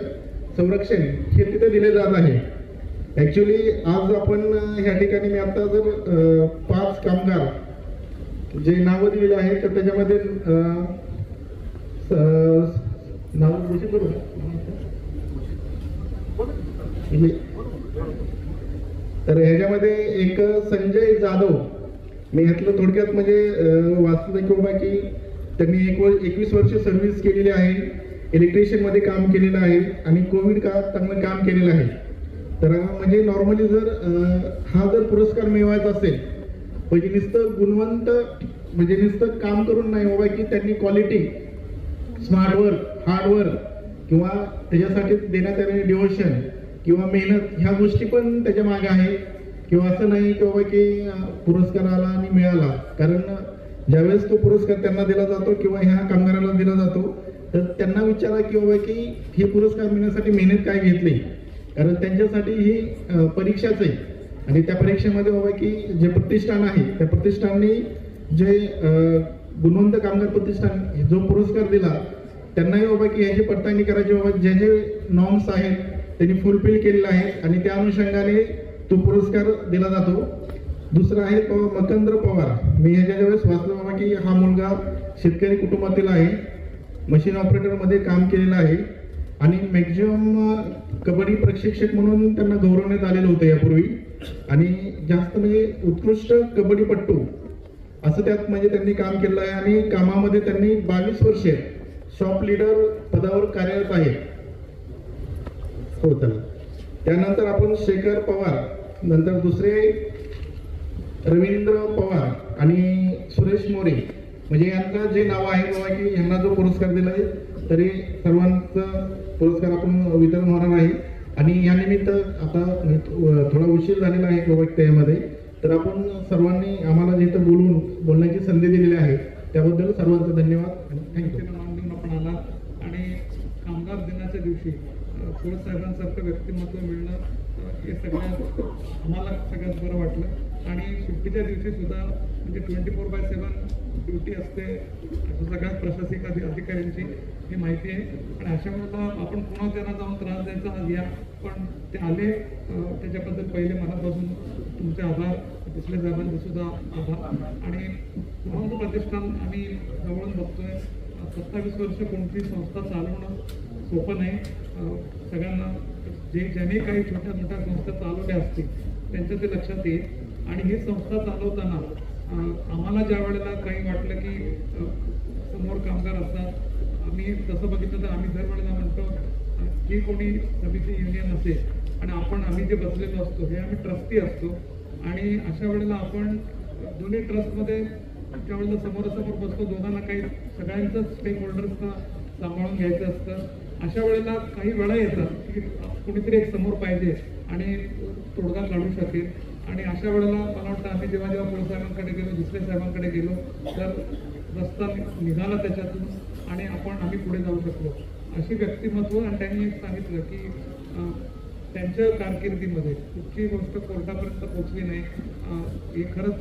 संरक्षण हे तिथे दिले जात आहे. ॲक्च्युली आज आपण ह्या ठिकाणी मी आता जर 5 कामगार जे नावं दिलेले आहेत तर त्याच्यामध्ये नाव घोषित करू तर ह्याच्यामध्ये एक संजय जाधव मी ह्यातलं थोडक्यात म्हणजे वाचलं की बाबा की त्यांनी 21 वर्ष सर्व्हिस केलेली आहे, इलेक्ट्रिशियन मध्ये काम केलेलं आहे आणि कोविड काळात चांगलं काम केलेलं आहे. तर म्हणजे नॉर्मली जर हा जर पुरस्कार मिळवायचा असेल म्हणजे नुसतं गुणवंत म्हणजे नुसतं काम करून नाही बाबा की त्यांनी quality smart work hard work किंवा त्याच्यासाठी देण्यात आलेले डिवोशन किंवा मेहनत ह्या गोष्टी पण त्याच्या मागे आहे. किंवा असं नाही की बाबा की पुरस्कार आला आणि मिळाला, कारण ज्यावेळेस तो पुरस्कार त्यांना दिला जातो किंवा ह्या कामगाराला दिला जातो तर त्यांना विचारा की बाबा की हे पुरस्कार मिळण्यासाठी मेहनत काय घेतली, कारण त्यांच्यासाठी ही परीक्षाच आहे आणि त्या परीक्षेमध्ये बाबा की जे प्रतिष्ठान आहे त्या प्रतिष्ठानने जे गुणवंत कामगार प्रतिष्ठान जो पुरस्कार दिला त्यांनाही बाबा की ह्याची पडताळणी करायची बाबा जे जे नॉर्म्स आहेत त्यांनी फुलफिल केलेला आहे आणि त्या अनुषंगाने तो पुरस्कार दिला जातो. दुसरा आहे मकंद्र पवार. मी ह्याच्या वेळेस वाचलं बाबा की हा मुलगा शेतकरी कुटुंबातील आहे, मशीन ऑपरेटर मध्ये काम केलेलं आहे आणि मॅक्झिमम कबड्डी प्रशिक्षक म्हणून त्यांना गौरवण्यात आलेलं होतं यापूर्वी आणि जास्त म्हणजे उत्कृष्ट कबड्डीपट्टू असं त्यात म्हणजे त्यांनी काम केलं आहे आणि कामामध्ये त्यांनी 22 वर्षे शॉप लीडर पदावर कार्यरत आहे. हो चला. त्यानंतर आपण शेखर पवार, नंतर दुसरे रवींद्र पवार आणि सुरेश मोरे म्हणजे यांना जे नाव आहे बाबा की यांना जो पुरस्कार दिलाय तरी सर्वांचा पुरस्कार आपण वितरण होणार आहे. आणि या निमित्त आता थोडा उशीर झालेला आहे बाबा त्यामध्ये, तर आपण सर्वांनी आम्हाला जिथं बोलण्याची संधी दिलेली आहे त्याबद्दल सर्वांचा धन्यवाद आणि थँक्यू. मान देऊन आपण आला आणि कामगार दिनाच्या दिवशी थोर साहेबांसारखं व्यक्तिमत्व मिळणं हे सगळ्यात आम्हाला सगळ्यात बरं वाटलं. आणि सुट्टीच्या दिवशी सुद्धा म्हणजे 24/7 ड्युटी असते सगळ्यात प्रशासकीय अधिकाऱ्यांची ही माहिती आहे. आणि अशा वेळेला आपण पुन्हा त्यांना जाऊन त्रास द्यायचा आज या, पण ते आले त्याच्याबद्दल पहिले मनापासून तुमचे आभार. दिसले साहेबांचे सुद्धा आभार. आणि गुणवंत प्रतिष्ठान आम्ही जवळून बघतोय. 27 वर्ष कोणती संस्था चालवणं सोपं नाही. सगळ्यांना ज्यांनी काही छोट्या मोठ्या संस्था चालवल्या असतील त्यांच्या ते लक्षात येईल. आणि ही संस्था चालवताना आम्हाला ज्या वेळेला काही वाटलं की समोर कामगार असतात, आम्ही तसं बघितलं तर आम्ही दरवेळेला म्हणतो की कोणी समिती युनियन असेल आणि आम्ही जे बसलेलो असतो हे आम्ही ट्रस्टी असतो आणि अशा वेळेला आपण दोन्ही ट्रस्टमध्ये ज्या वेळेला समोरासमोर बसतो दोघांना काही सगळ्यांचं स्टेक होल्डर्सना सांभाळून घ्यायचं असतं. अशा वेळेला काही वेळा येतात की कुणीतरी एक समोर पाहिजे आणि तोडगा काढू शकेल. आणि अशा वेळेला मला वाटतं आम्ही जेव्हा पोळ साहेबांकडे गेलो, दुसऱ्या साहेबांकडे गेलो तर रस्ता निघाला त्याच्यातून आणि आम्ही पुढे जाऊ शकलो. अशी व्यक्तिमत्व. आणि त्यांनी सांगितलं की त्यांच्या कारकिर्दीमध्ये कुठची गोष्ट कोर्टापर्यंत पोहोचली नाही, ही खरंच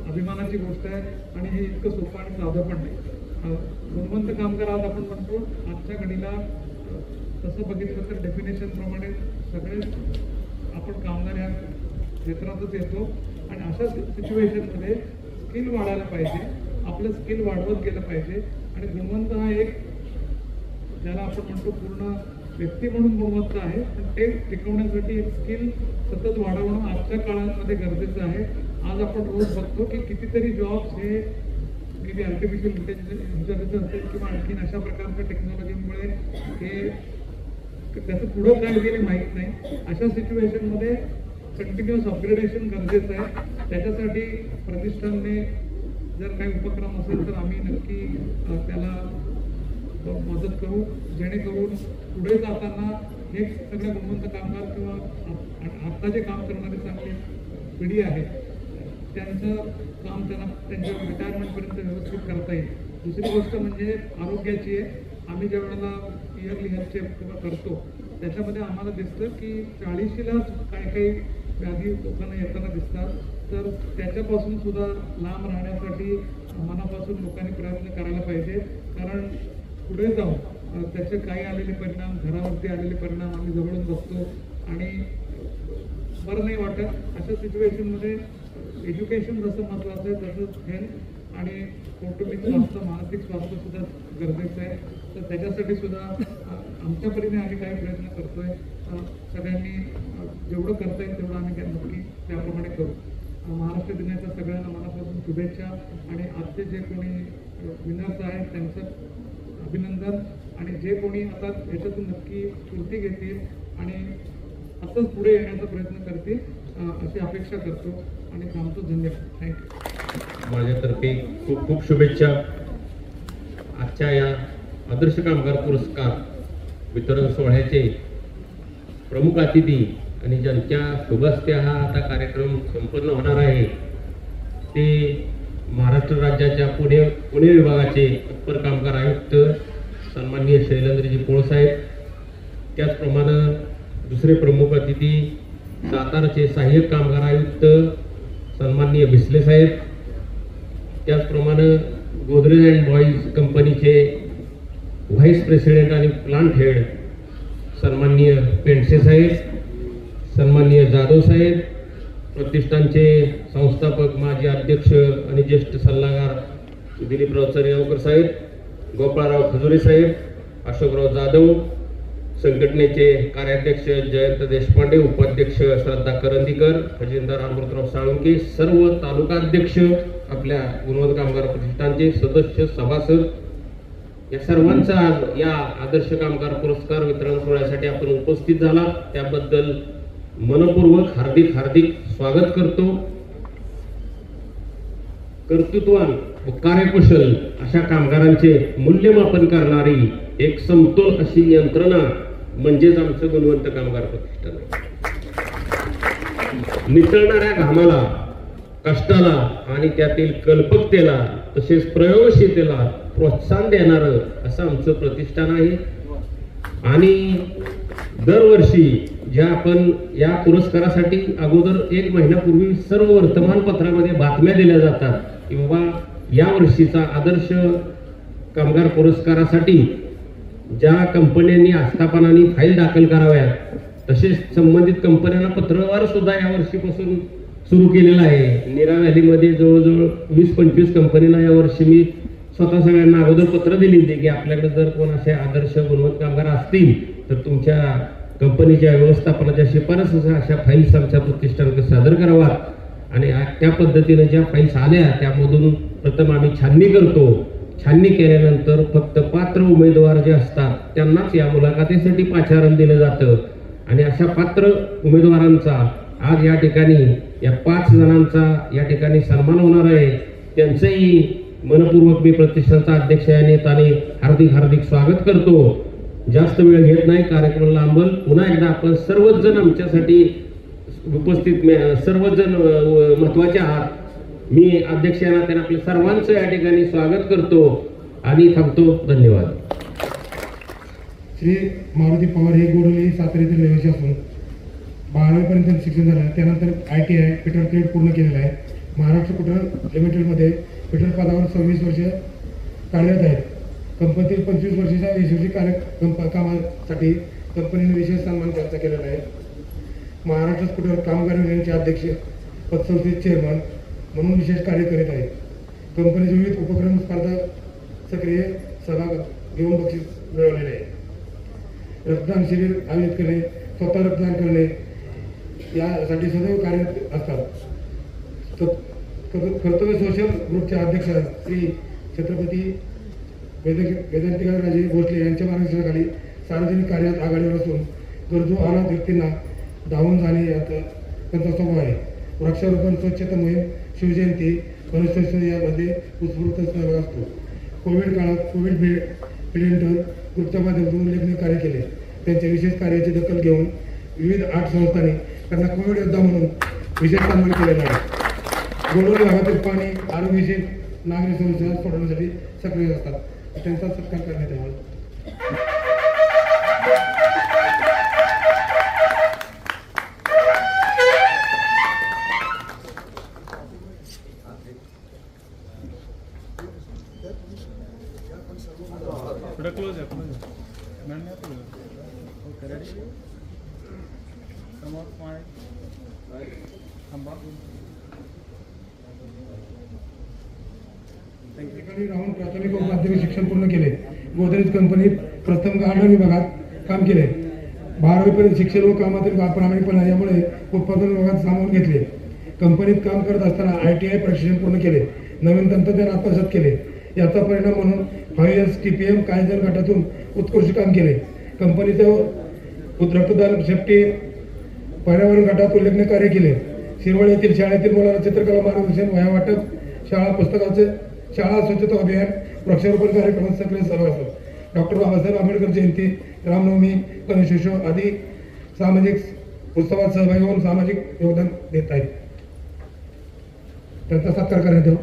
अभिमानाची गोष्ट आहे आणि हे इतकं सोपं आणि साधं पण नाही. गुणवंत कामगार आज आपण म्हणतो, आजच्या घडीला तसं बघितलं तर डेफिनेशन प्रमाणे सगळे आपण कामगार या क्षेत्रातच येतो. आणि अशा सिच्युएशनमध्ये स्किल वाढायला पाहिजे, आपलं स्किल वाढवत गेलं पाहिजे. आणि गुणवंत हा एक ज्याला आपण म्हणतो पूर्ण व्यक्ती म्हणून गुणवंत आहे, पण ते टिकवण्यासाठी एक स्किल सतत वाढवणं आजच्या काळामध्ये गरजेचं आहे. आज आपण रोज बघतो की कितीतरी जॉब्स हे मे बी आर्टिफिशियल इंटेलिजन्स असेल किंवा आणखीन अशा प्रकारच्या टेक्नॉलॉजीमुळे हे त्याचं पुढं काय गेले माहीत नाही. अशा सिच्युएशनमध्ये कंटिन्युअस अपग्रेडेशन गरजेचं आहे. त्याच्यासाठी प्रतिष्ठानने जर काही उपक्रम असेल तर आम्ही नक्की त्याला मदत करू, जेणेकरून पुढे जाताना हे सगळे गुणवंत कामगार किंवा आत्ता जे काम करणारी चांगली पिढी आहे त्यांचं काम त्यांना त्यांच्या रिटायरमेंटपर्यंत व्यवस्थित करता येईल. दुसरी गोष्ट म्हणजे आरोग्याची आहे. आम्ही ज्या वेळेला इयरली हेल्थ चेक करतो त्याच्यामध्ये आम्हाला दिसतं की 40शीलाच काही व्याधी लोकांना येताना दिसतात. तर त्याच्यापासून सुद्धा लांब राहण्यासाठी मनापासून लोकांनी प्रयत्न करायला पाहिजे. कारण पुढे जाऊन त्याचे काही आलेले परिणाम, घरावरती आलेले परिणाम आम्ही जवळून बघतो आणि बरं नाही वाटत. अशा सिच्युएशनमध्ये एज्युकेशन जसं महत्त्वाचं आहे तसंच हेल्थ आणि कौटुंबिक स्वास्थ्य, मानसिक स्वास्थ्य सुद्धा गरजेचं आहे. तर त्याच्यासाठी सुद्धा आमच्या परीने आम्ही काही प्रयत्न करतोय. सगळ्यांनी जेवढं करता येईल तेवढं आम्ही नक्की त्याप्रमाणे करू. महाराष्ट्र दिनाच्या सगळ्यांना मनापासून शुभेच्छा आणि आजचे जे कोणी विनर्स आहेत त्यांचं अभिनंदन आणि जे कोणी आता याच्यातून नक्की स्फूर्ती घेतील आणि असंच पुढे येण्याचा प्रयत्न करतील अशी अपेक्षा करतो आणि थांबतो. धन्यवाद. थँक्यू. माझ्यातर्फे खूप खूप शुभेच्छा. आजच्या या आदर्श कामगार पुरस्कार वितरण सोहळ्याचे प्रमुख अतिथी आणि ज्यांच्या शुभ हस्ते हा आता कार्यक्रम संपन्न होणार आहे ते महाराष्ट्र राज्याच्या पुणे विभागाचे अप्पर कामगार आयुक्त सन्माननीय शैलेंद्रजी पोळसाहेब, त्याचप्रमाणे दुसरे प्रमुख अतिथी साताराचे सहाय्यक कामगार आयुक्त सन्माननीय भिसले साहेब, त्याचप्रमाणे गोदरेज अँड बॉईज कंपनीचे व्हाईस प्रेसिडेंट आणि प्लांट हेड सन्माननीय पेंडसे साहेब, सन्माननीय जाधव साहेब, प्रतिष्ठानचे संस्थापक माजी अध्यक्ष आणि ज्येष्ठ सल्लागार दिलीपराव चरेगावकर साहेब, गोपाळराव खजुरे साहेब, अशोकराव जाधव, संघटनेचे कार्याध्यक्ष जयंत देशपांडे, उपाध्यक्ष श्रद्धा करंदीकर, खजिनदार अमृतराव साळुंके, सर्व तालुकाध्यक्ष, आपल्या गुणवंत कामगार प्रतिष्ठानचे सदस्य, सभासद, या सर्वांचा आज या आदर्श कामगार पुरस्कार वितरण सोहळ्यासाठी आपण उपस्थित झाला त्याबद्दल मनपूर्वक हार्दिक स्वागत करतो. कर्तृत्वान व कार्यकुशल अशा कामगारांचे मूल्यमापन करणारी एक समतोल अशी यंत्रणा म्हणजेच आमचं गुणवंत कामगार प्रतिष्ठान आहे. निसळणाऱ्या घामाला, कष्टाला आणि त्यातील कल्पकतेला तसेच प्रयोगशीलतेला प्रोत्साहन देणारं असं आमचं प्रतिष्ठान आहे. आणि दरवर्षी ज्या आपण या पुरस्कारासाठी अगोदर 1 महिन्यापूर्वी सर्व वर्तमानपत्रामध्ये बातम्या दिल्या जातात की बाबा या वर्षीचा आदर्श कामगार पुरस्कारासाठी ज्या कंपन्यांनी आस्थापनांनी फाईल दाखल कराव्यात तसेच संबंधित कंपन्यांना पत्रव्यवहार सुद्धा या वर्षीपासून सुरू केलेला आहे. नीरा व्हॅलीमध्ये जवळजवळ 20-25 कंपनीला यावर्षी मी स्वतः सगळ्यांना अगोदर पत्र दिली होती की आपल्याकडे जर कोण असे आदर्श गुणवंत कामगार असतील तर तुमच्या कंपनीच्या व्यवस्थापनाच्या शिफारसी अशा फाईल्स आमच्या प्रतिष्ठानाकडे सादर करावा. आणि त्या पद्धतीने ज्या फाईल्स आल्या त्यामधून प्रथम आम्ही छाननी करतो. छाननी केल्यानंतर फक्त पात्र उमेदवार जे असतात त्यांनाच या मुलाखतीसाठी पाचारण दिलं जातं. आणि अशा पात्र उमेदवारांचा आज या ठिकाणी या 5 जणांचा या ठिकाणी सन्मान होणार आहे. त्यांचंही मनपूर्वक मी प्रतिष्ठानचा अध्यक्ष या निमित्ताने हार्दिक स्वागत करतो. जास्त वेळ घेत नाही, कार्यक्रम लांबल. पुन्हा एकदा आपण सर्वच जण आमच्यासाठी उपस्थित, सर्वच जण महत्वाचे आहात. मी अध्यक्ष या नात्याने आपल्या सर्वांचं या ठिकाणी स्वागत करतो आणि थांबतो. धन्यवाद. श्री मारुती पवार हे गोडोली साताऱ्यातील रहिवासी असून 12वीपर्यंत शिक्षण झालं. त्यानंतर ITI फिटर ट्रेड पूर्ण केलेलं आहे. महाराष्ट्र कुटर लिमिटेडमध्ये फिटर पदावर 26 वर्ष कार्यरत आहेत. कंपनीतील 25 वर्षाच्या यशस्वी कामासाठी कंपनीने विशेष सन्मान त्यांचा केलेला आहे. महाराष्ट्र स्कूटर कामगार युनियनचे अध्यक्ष पतसंस्थेचे चेअरमन म्हणून विशेष कार्य करीत आहेत. कंपनीचे विविध उपक्रम स्पर्धा सक्रिय सहभाग घेऊन बक्षीस मिळवलेले आहे. रक्तदान शिबिर आयोजित करणे, स्वतः रक्तदान करणे यासाठी सदैव कार्यरत असतात. कर्तव्य सोशल ग्रुपचे अध्यक्ष श्री छत्रपती वेदांतिकाराजे भोसले यांच्या मार्गदर्शनाखाली सार्वजनिक कार्यात आघाडीवर असून गरजू अनाथ व्यक्तींना धावून जाणे याचा त्यांचा स्वभाव आहे. वृक्षारोपण, स्वच्छता मोहीम, शिवजयंती, गणेशोत्सव यामध्ये उत्स्फूर्त सहभाग असतो. कोविड काळात कोविड क्लिंटन ग्रुपच्या माध्यमातून उल्लेखनीय कार्य केले. त्यांच्या विशेष कार्याची दखल घेऊन विविध 8 संस्थांनी त्यांना कोविड योद्धा म्हणून विशेष सन्मान केलेला आहे. गोडवली भागातील पाणी आरोग्यविषयक नागरी समस्या सोडवण्यासाठी सक्रिय असतात. त्यांचा सत्कार करण्यात यावा. ठिकाणी राहून प्राथमिक व माध्यमिक शिक्षण पूर्ण केले. गोदरेज कंपनीत प्रथम गार्डन विभागात काम केले. 12वीपर्यंत शिक्षण व कामातील प्रामाणिकपणा यामुळे उत्पादन विभागात सामावून घेतले. कंपनीत काम करत असताना ITI प्रशिक्षण पूर्ण केले. नवीन तंत्रज्ञान आत्मसात केले. याचा परिणाम म्हणून 5S TPM कायदे गटातून उत्कृष्ट काम केले. कंपनीच्या रक्तदान सेफ्टी पर्यावरण गटात उल्लेखनीय कार्य केले. शिरवळ येथील शाळेतील मुलांना चित्रकला मार्गदर्शन, वह्या वाटप, शाळा पुस्तकाचे, शाळा स्वच्छता अभियान, वृक्षारोपण कार्यक्रमात सक्रिय सहभाग असतो. डॉक्टर बाबासाहेब आंबेडकर जयंती, रामनवमी, गणेशोत्सव आदी सामाजिक उत्सवात सहभागी होऊन सामाजिक योगदान देत आहेत. त्यांचा सत्कार करण्यात येतो.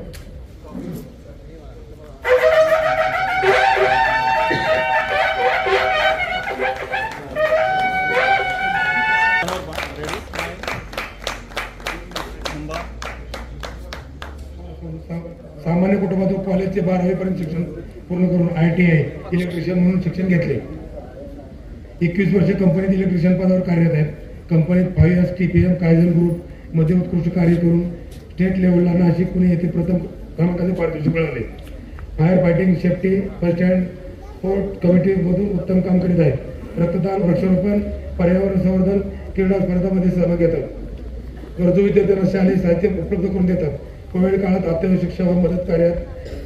सामान्य कुटुंबातून कॉलेजचे 12वीपर्यंत शिक्षण पूर्ण करून ITI इलेक्ट्रिशियन म्हणून शिक्षण घेतले. 21 वर्षे कंपनीत इलेक्ट्रिशियन पदावर कार्यरत आहेत. कंपनीत 5S TPM कायझन ग्रुप मध्ये उत्कृष्ट कार्य करून स्टेट लेवलला नाशिक, पुणे येथे प्रथम क्रमांकाचे पारितोषिक मिळाले. Fire fighting, safety, first hand sport कमिटीमधून उत्तम काम करीत आहेत. रक्तदान, वृक्षारोपण, पर्यावरण संवर्धन, क्रीडा स्पर्धांमध्ये सहभाग घेतात. गरजू विद्यार्थ्यांना शालेय साहित्य उपलब्ध करून देतात. कोविड काळात अत्यावश्यक सेवा मदत कार्यात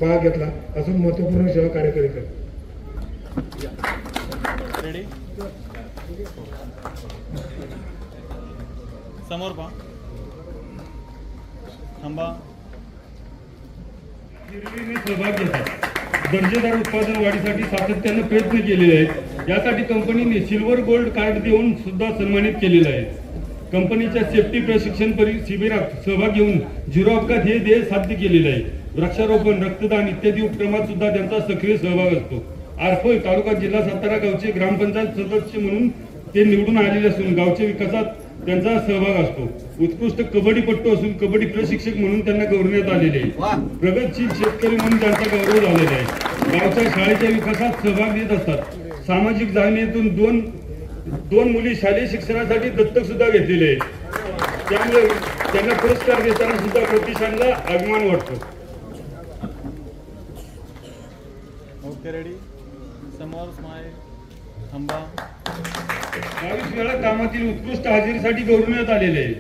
भाग घेतला असून महत्त्वपूर्ण सेवा कार्य करीत आहेत. समोर पहा. थांबा. निर्णय सहभाग घेतात. दर्जेदार उत्पादन वाढीसाठी सातत्यानं प्रयत्न केलेले आहेत. यासाठी कंपनीने सिल्वर गोल्ड कार्ड देऊन सुद्धा सन्मानित केलेलं आहे. कंपनीच्या सेफ्टी प्रशिक्षण शिबिरात सहभाग घेऊन 0 अपघात हे ध्येय साध्य केलेलं आहे. वृक्षारोपण, रक्तदान इत्यादी उपक्रमात सुद्धा त्यांचा सक्रिय सहभाग असतो. आरफोल तालुका जिल्हा सातारा गावचे ग्रामपंचायत सदस्य म्हणून ते निवडून आलेले असून गावच्या विकासात त्यांचा सहभाग असतो. उत्कृष्ट कबड्डीपटू असून कबड्डी प्रशिक्षक म्हणून त्यांना गौरवण्यात आलेले आहे. प्रगतशील शेतकरी म्हणून त्यांचा गौरव झालेला आहे. गावच्या शाळेच्या विकासात सहभाग देत असतात. सामाजिक जाणीवेतून दोन मुली शालेय शिक्षणासाठी दत्तक सुद्धा घेतलेले आहेत. त्यामुळे त्यांना पुरस्कार देताना सुद्धा प्रतिष्ठानला अभिमान वाटतो. Okay, ready. समोर स्माईल. थांबा. 22 वेळा कामातील उत्कृष्ट हजेरीसाठी गौरवण्यात आलेले आहे.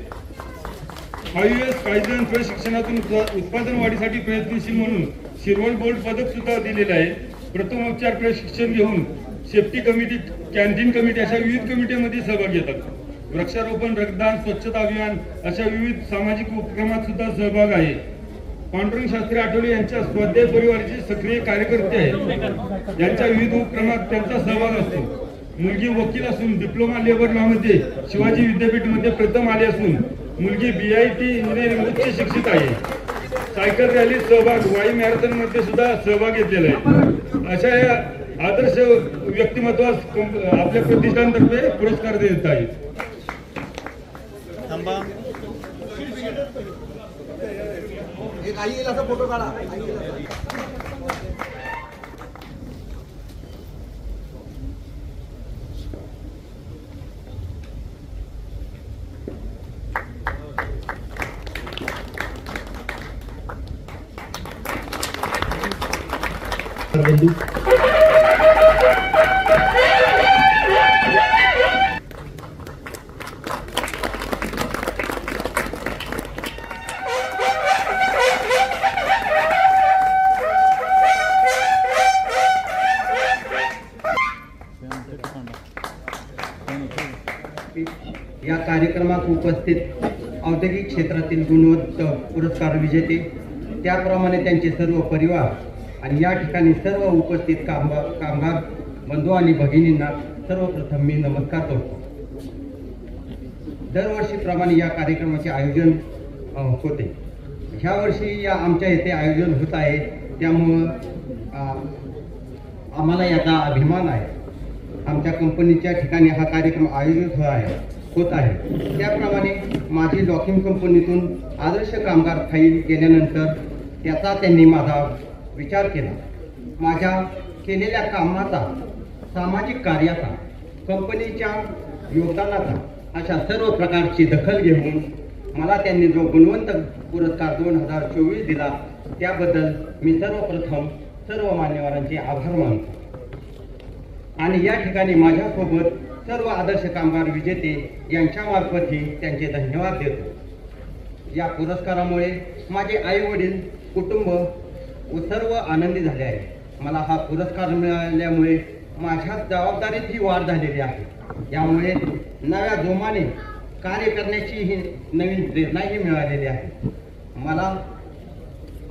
5S कायझन प्रशिक्षणातून उत्पादन वाढीसाठी प्रयत्नशील म्हणून सिल्वर गोल्ड पदक सुद्धा दिलेलं आहे. प्रथमोपचार प्रशिक्षण घेऊन सेफ्टी कमिटी, कॅन्टीन कमिटी अशा विविध कमिट्यांमध्ये सहभाग घेतात. वृक्षारोपण, रक्तदान, स्वच्छता अभियान अशा विविध सामाजिक उपक्रमात सुद्धा सहभाग आहे. पांडुरंग शास्त्री आठवले यांच्या स्वाध्याय परिवाराचे सक्रिय कार्यकर्ते आहेत. यांच्या विविध उपक्रमात त्यांचा सहभाग असतो. मुलगी वकील असून डिप्लोमा लेबर लॉ मध्ये शिवाजी विद्यापीठमध्ये प्रथम आले असून मुलगी BIT इंजिनिअरिंग उच्च शिक्षित आहे. सायकल रॅलीत सहभाग, वाई मॅरेथॉन मध्ये सुद्धा सहभाग घेतलेला आहे. अशा या आदर्श व्यक्तिमत्वास आपल्या प्रतिष्ठानतर्फे पुरस्कार देत आहे. थांबा. फोटो काढा. या कार्यक्रमात उपस्थित औद्योगिक क्षेत्रातील गुणवंत पुरस्कार विजेते, त्याप्रमाणे त्यांचे सर्व परिवार आणि या ठिकाणी सर्व उपस्थित कामगार बंधू आणि भगिनींना सर्वप्रथम मी नमस्कार करतो. दरवर्षीप्रमाणे या कार्यक्रमाचे आयोजन होते. ह्या वर्षी आमच्या येथे आयोजन होत आहे, त्यामुळं आम्हाला याचा अभिमान आहे. आमच्या कंपनीच्या ठिकाणी हा कार्यक्रम आयोजित होत आहे. त्याप्रमाणे माझी लॉकिंग कंपनीतून आदर्श कामगार फाईल गेल्यानंतर त्याचा त्यांनी माझा विचार केला. माझ्या केलेल्या कामाचा, सामाजिक कार्याचा, कंपनीच्या योगदानाचा अशा सर्व प्रकारची दखल घेऊन मला त्यांनी जो गुणवंत पुरस्कार 2024 दिला, त्याबद्दल मी सर्वप्रथम सर्व मान्यवरांचे आभार मानतो. आणि या ठिकाणी माझ्यासोबत सर्व आदर्श कामगार विजेते यांच्यामार्फतही त्यांचे धन्यवाद देतो. या पुरस्कारामुळे माझे आई वडील, कुटुंब व सर्व आनंदी झाले आहे. मला हा पुरस्कार मिळाल्यामुळे माझ्या जबाबदारीतही वाढ झालेली आहे. यामुळे नव्या जोमाने कार्य करण्याची ही नवीन प्रेरणाही मिळालेली आहे. मला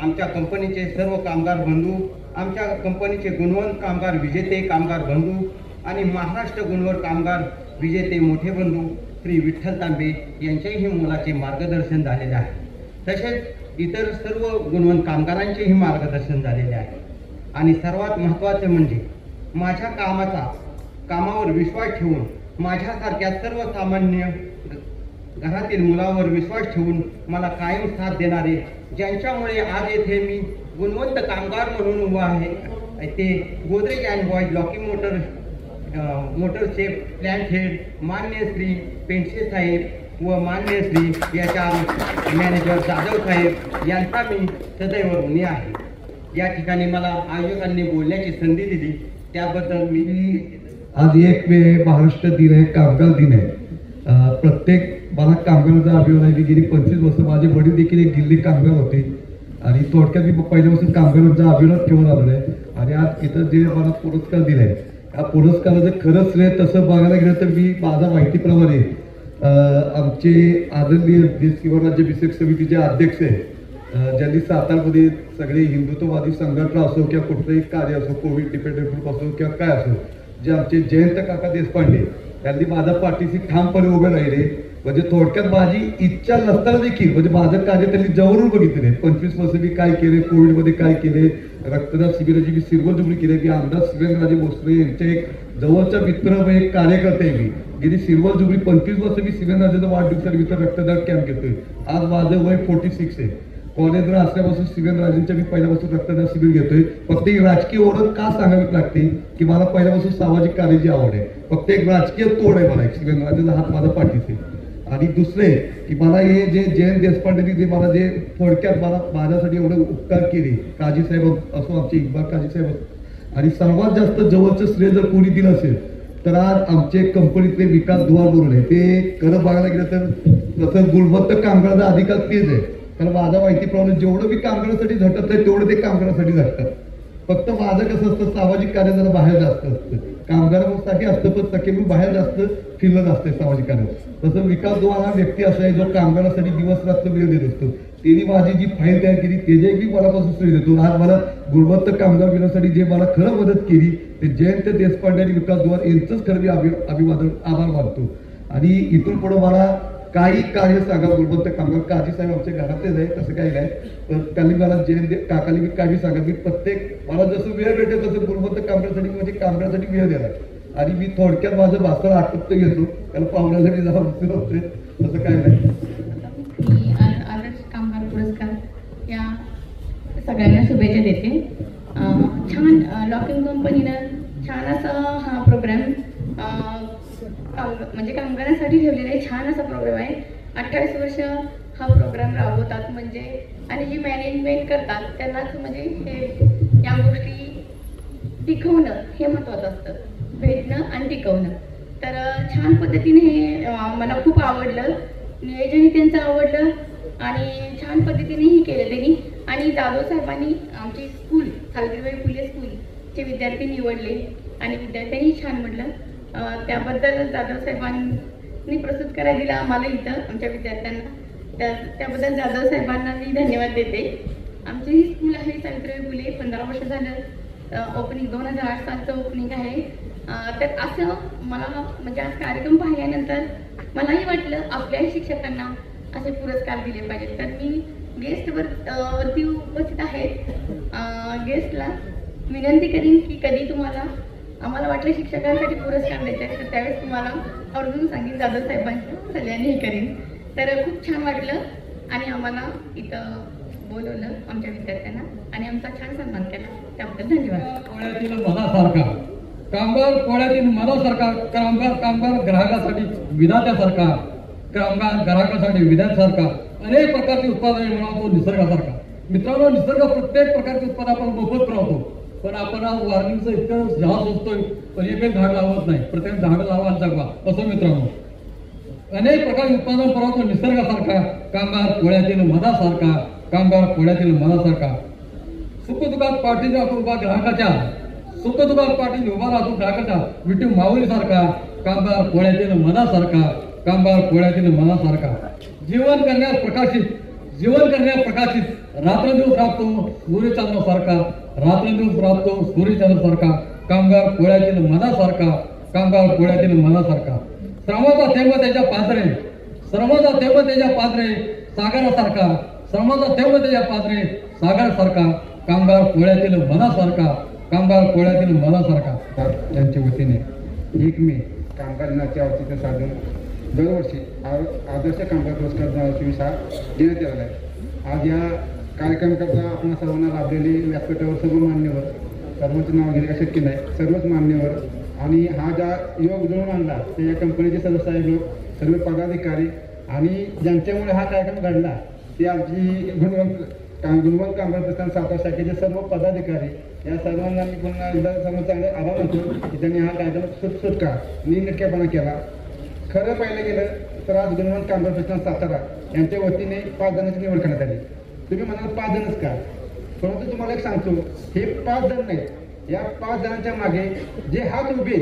आमच्या कंपनीचे सर्व कामगार बंधू, आमच्या कंपनीचे गुणवंत कामगार विजेते कामगार बंधू आणि महाराष्ट्र गुणवंत कामगार विजेते मोठे बंधू श्री विठ्ठल तांबे यांचेही मोलाचे मार्गदर्शन झालेले आहे. तसेच इतर सर्व गुणवंत कामगारांचेही मार्गदर्शन झालेले आहे. आणि सर्वात महत्त्वाचे म्हणजे माझ्या कामावर विश्वास ठेवून माझ्यासारख्या सर्वसामान्य घरातील मुलावर विश्वास ठेवून मला कायम साथ देणारे, ज्यांच्यामुळे आज येथे मी गुणवंत कामगार म्हणून उभा आहे, ते गोदरेज अँड बॉयज लॉकिंग मोटरचे प्लॅन्ट हेड मान्य श्री पेंडसे साहेब व मान्य श्री HR मॅनेजर जाधव साहेब यांचा मी सदैव ऋणी आहे. या ठिकाणी मला आयोजकांनी बोलण्याची संधी दिली, त्याबद्दल मी आज 1 मे महाराष्ट्र दिन आहे, कामगार दिन आहे. प्रत्येक मला कामगारांचा अभिमान आहे. गेली 25 वर्ष माझे वडील देखील एक दिल्ली कामगार होते आणि थोडक्यात मी पहिल्यापासून कामगारांचा अभिमान ठेवून आलेला आहे. आणि आज इथं जे मला पुरस्कार दिलाय, या पुरस्काराचं खरंच श्रेय तसं बघायला गेलं तर मी माझ्या माहितीप्रमाणे आमचे आदरणीय देश किंवा राज्याभिषेक समितीचे अध्यक्ष आहे, ज्यांनी सातारमध्ये सगळे हिंदुत्ववादी संघटना असो किंवा कुठलंही कार्य असो, कोविड डिपेंडंट ग्रुप असो किंवा काय असो, जे आमचे जयंत काका देशपांडे यांनी माझ्या पाठीशी ठामपणे उभे राहिले. म्हणजे थोडक्यात माझी इच्छा नसताना देखील म्हणजे माझं कार्य त्यांनी जवळून बघितले. 25 वर्ष मी काय केले, कोविडमध्ये काय केले, रक्तदान शिबिराची मी सिरवलजुबली केली. मी आमदार शिवेंद्रराजे भोसले यांचे एक जवळचा मित्र व एक कार्यकर्ते आहे. मी गेली सिरवलजुबली 25 वर्ष मी शिवेंद्रराजेचा वाढदिवसानिमित्त रक्तदान कॅम्प घेतोय. आज माझं वय 46 आहे. कॉलेजला असल्यापासून शिवेंद्रराजेंच्या मी पहिल्यापासून रक्तदान शिबिर घेतोय. फक्त एक राजकीय ओळख का सांगावी लागते की मला पहिल्यापासून सामाजिक कार्याची आवड आहे. फक्त एक राजकीय तोड आहे मला, शिवेंद्रराजेचा हात माझा पाठीचे. आणि दुसरे की मला हे जे जयंत देशपांडेंनी जे मला जे थोडक्यात मला माझ्यासाठी एवढे उपकार केले, काजी साहेब असो, आमचे इक्बाल काजी साहेब असो, आणि सर्वात जास्त जवळचं श्रेय जर कोणी दिलं असेल तर आज आमचे कंपनीतले विकास दुवार बरोबर आहे. ते खरं बघायला गेलं तर तसं गुणवंत कामगाराचा अधिकार तेच आहे. कारण माझ्या माहितीप्रमाणे जेवढं मी कामगारांसाठी झटत आहे तेवढं ते कामगारांसाठी झटतात. फक्त माझं कसं असतं, सामाजिक कार्य जरा बाहेर जास्त असतं, कामगारांसाठी असतं, पण सगळे मी बाहेर जास्त फिरलं असते सामाजिक कार्य. तसं विकास दुवा हा व्यक्ती असा आहे जो कामगारांसाठी दिवस रात्र वेळ देत असतो. त्यांनी माझी जी फाईल तयार केली त्याची मनापासून श्रेय देतो. आज मला गुणवंत कामगार मिळवण्यासाठी जे मला खरं मदत केली ते जयंत देशपांडे आणि विकास दुवा यांचंच खरं मी आभार मानतो. आणि इथून पुढे मला काही कार्य सांगा, गुणवंत कामगार काजी साहेब आमच्या घरातलेच आहे, तसं काही नाही. पण त्यांनी मला जयंत काकाली मी काही सांगा, मी प्रत्येक मला जसं वेळ भेटेल तसं गुणवंत कामगारांसाठी म्हणजे कामगारांसाठी वेळ देणार. आणि मी थोडक्यात माझं भाषण आटोपत घेतो, कारण पाहुण्यासाठी जाऊन होते, तसं काय नाही. आदर्श कामगार पुरस्कार या सगळ्यांना शुभेच्छा देते. छान लॉकिंग कंपनीनं छान असा हा प्रोग्राम म्हणजे कामगारांसाठी ठेवलेला आहे. छान असा प्रोग्राम आहे. 28 वर्ष हा प्रोग्राम राबवतात म्हणजे, आणि जी मॅनेजमेंट करतात त्यांनाच म्हणजे हे या गोष्टी टिकवणं हे महत्त्वाचं असतं, भेटणं आणि टिकवणं. तर छान पद्धतीने हे मला खूप आवडलं, नियोजनही त्यांचं आवडलं आणि छान पद्धतीनेही केलं त्यांनी. आणि जाधव साहेबांनी आमची स्कूल सावित्रीबाई फुले स्कूलचे विद्यार्थी निवडले आणि विद्यार्थ्यांनी छान म्हटलं. त्याबद्दल जाधव साहेबांनी प्रस्तुत करायला दिला आम्हाला इथं आमच्या विद्यार्थ्यांना, त्याबद्दल जाधव साहेबांना मी धन्यवाद देते. आमचे ही स्कूल आहे सावित्रीबाई फुले, 15 वर्ष झालं ओपनिंग, 2008 सालचं ओपनिंग आहे. तर असं मला म्हणजे आज कार्यक्रम पाहिल्यानंतर मलाही वाटलं आपल्याही शिक्षकांना असे पुरस्कार दिले पाहिजेत. तर मी वरती उपस्थित आहेत गेस्टला विनंती करीन की कधी तुम्हाला आम्हाला वाटलं शिक्षकांसाठी पुरस्कार द्यायचे आहे तर त्यावेळेस तुम्हाला आवर्जून सांगेन, जाधव साहेबांच्या सल्ल्याने हे करीन. तर खूप छान वाटलं आणि आम्हाला इथं बोलवलं आमच्या विद्यार्थ्यांना आणि आमचा छान सन्मान केला, त्याबद्दल धन्यवाद. पोळ्यातील मनासारखा कामगार, पोळ्यातील मनासारखा कामगार ग्राहकासाठी विधात्यासारखा, कामगार ग्राहकासाठी विधात्यासारखा अनेक प्रकारची उत्पादने मिळवतो निसर्गासारखा. मित्रांनो, निसर्ग प्रत्येक प्रकारचे उत्पादन आपण मोफत पुरवतो, पण आपण वॉर्निंगचं इतकं जास्त असतोय पण एक झाड लावत नाही. प्रत्येक झाडं लावा आणि जगवा. असं मित्रांनो, अनेक प्रकारचे उत्पादन पुरवतो निसर्गासारखा, कामगार पोळ्यातील मनासारखा, कामगार पोळ्यातील मनासारखा. सुखदुःखात पाठीचा उभा ग्राहकाच्या, सुखदुःखात पाठीने उभा राहतो ग्राहकाच्या, विठू माऊलीसारखा, कामगार पोळ्यातील मनासारखा, कामगार पोळ्यातील मनासारखा. जीवन करण्यास प्रकाशित, रात्रंदिवस राबतो सूर्यचंद्रासारखा, रात्रंदिवस राबतो सूर्यचंद्रासारखा, कामगार पोळ्यातील मनासारखा, कामगार पोळ्यातील मनासारखा. श्रमाचा थेंब त्याच्या पात्रे, श्रमाचा थेंब त्याच्या पात्रे सागरासारखा, श्रमाचा थेंब त्याच्या पात्रे सागरासारखा, कामगार पोळ्यातील मनासारखा, कामगार पोळ्यातील मनासारखा. यांच्या वतीने 1 मे कामगार दिनाचे औचित्य साधून दरवर्षी आदर्श कामगार पुरस्कार 2024 देण्यात आलेला आहे. आज या कार्यक्रमाकरता आपण सर्वांना लाभलेले व्यासपीठावर सर्व मान्यवर, सर्वांचं नाव घेणे काय शक्य नाही, सर्वच मान्यवर आणि हा ज्या योग जुळून आणला ते या कंपनीचे सर्व साहेब लोक, सर्व पदाधिकारी आणि ज्यांच्यामुळे हा कार्यक्रम घडला ते आमची गुणवंत कामगार प्रस्थान सातारा शाखेचे सर्व पदाधिकारी, या सर्वांना मी पुन्हा एकदा सर्व चांगले आभार मानतो की त्यांनी हा कार्यक्रम सुटका निर्णयपणा केला. खरं पाहिलं गेलं तर आज गुणवंत कामगार प्रस्थान सातारा यांच्या वतीने 5 जणांची निवड करण्यात आली. तुम्ही म्हणाल 5 जणच का, परंतु तुम्हाला एक सांगतो, हे 5 जण नाहीत. या 5 जणांच्या मागे जे हात उभे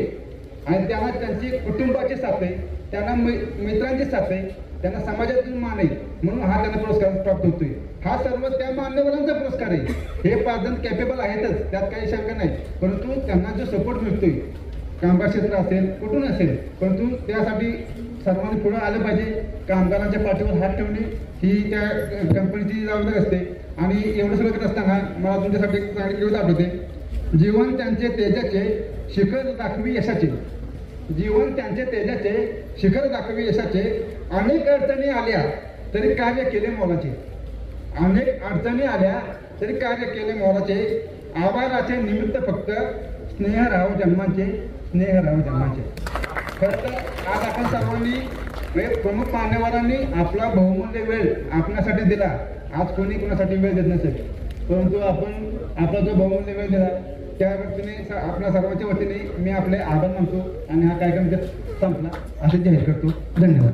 आणि त्यांना त्यांची कुटुंबाची साथ आहे, त्यांना मित्रांची साथ आहे, त्यांना समाजातून मान आहे, म्हणून हा त्यांना पुरस्कार प्राप्त होतोय. हा सर्व त्या मान्यवरांचा पुरस्कार आहे. हे 5 जण कॅपेबल आहेतच, त्यात काही शंका नाही, परंतु त्यांना जो सपोर्ट मिळतोय कामगार क्षेत्र असेल कुठून असेल, परंतु त्यासाठी सर्वांनी पुढे आलं पाहिजे. कामगारांच्या पाठीवर हात ठेवणे ही त्या कंपनीची जबाबदारी असते. आणि एवढं सगळं करत असताना मला तुमच्यासाठी एक चांगली आठवते, जीवन त्यांचे तेजाचे शिखर दाखवी यशाचे, जीवन त्यांचे तेजाचे शिखर दाखवी यशाचे, अनेक अडचणी आल्या तरी कार्य केले मोलाचे, अनेक अडचणी आल्या तरी कार्य केले मोलाचे, आभाराचे निमित्त फक्त स्नेह राहो जन्मांचे, स्नेह राहो जन्मांचे. खरं तर आज आपण सर्वांनी प्रमुख मान्यवरांनी आपला बहुमूल्य वेळ आपल्यासाठी दिला. आज कोणी कोणासाठी वेळ देत नसेल, परंतु आपण आपला जो बहुमूल्य वेळ दिला त्या वतीने आपल्या सर्वांच्या वतीने मी आपले आभार मानतो आणि हा कार्यक्रम संपला असे जाहीर करतो. धन्यवाद.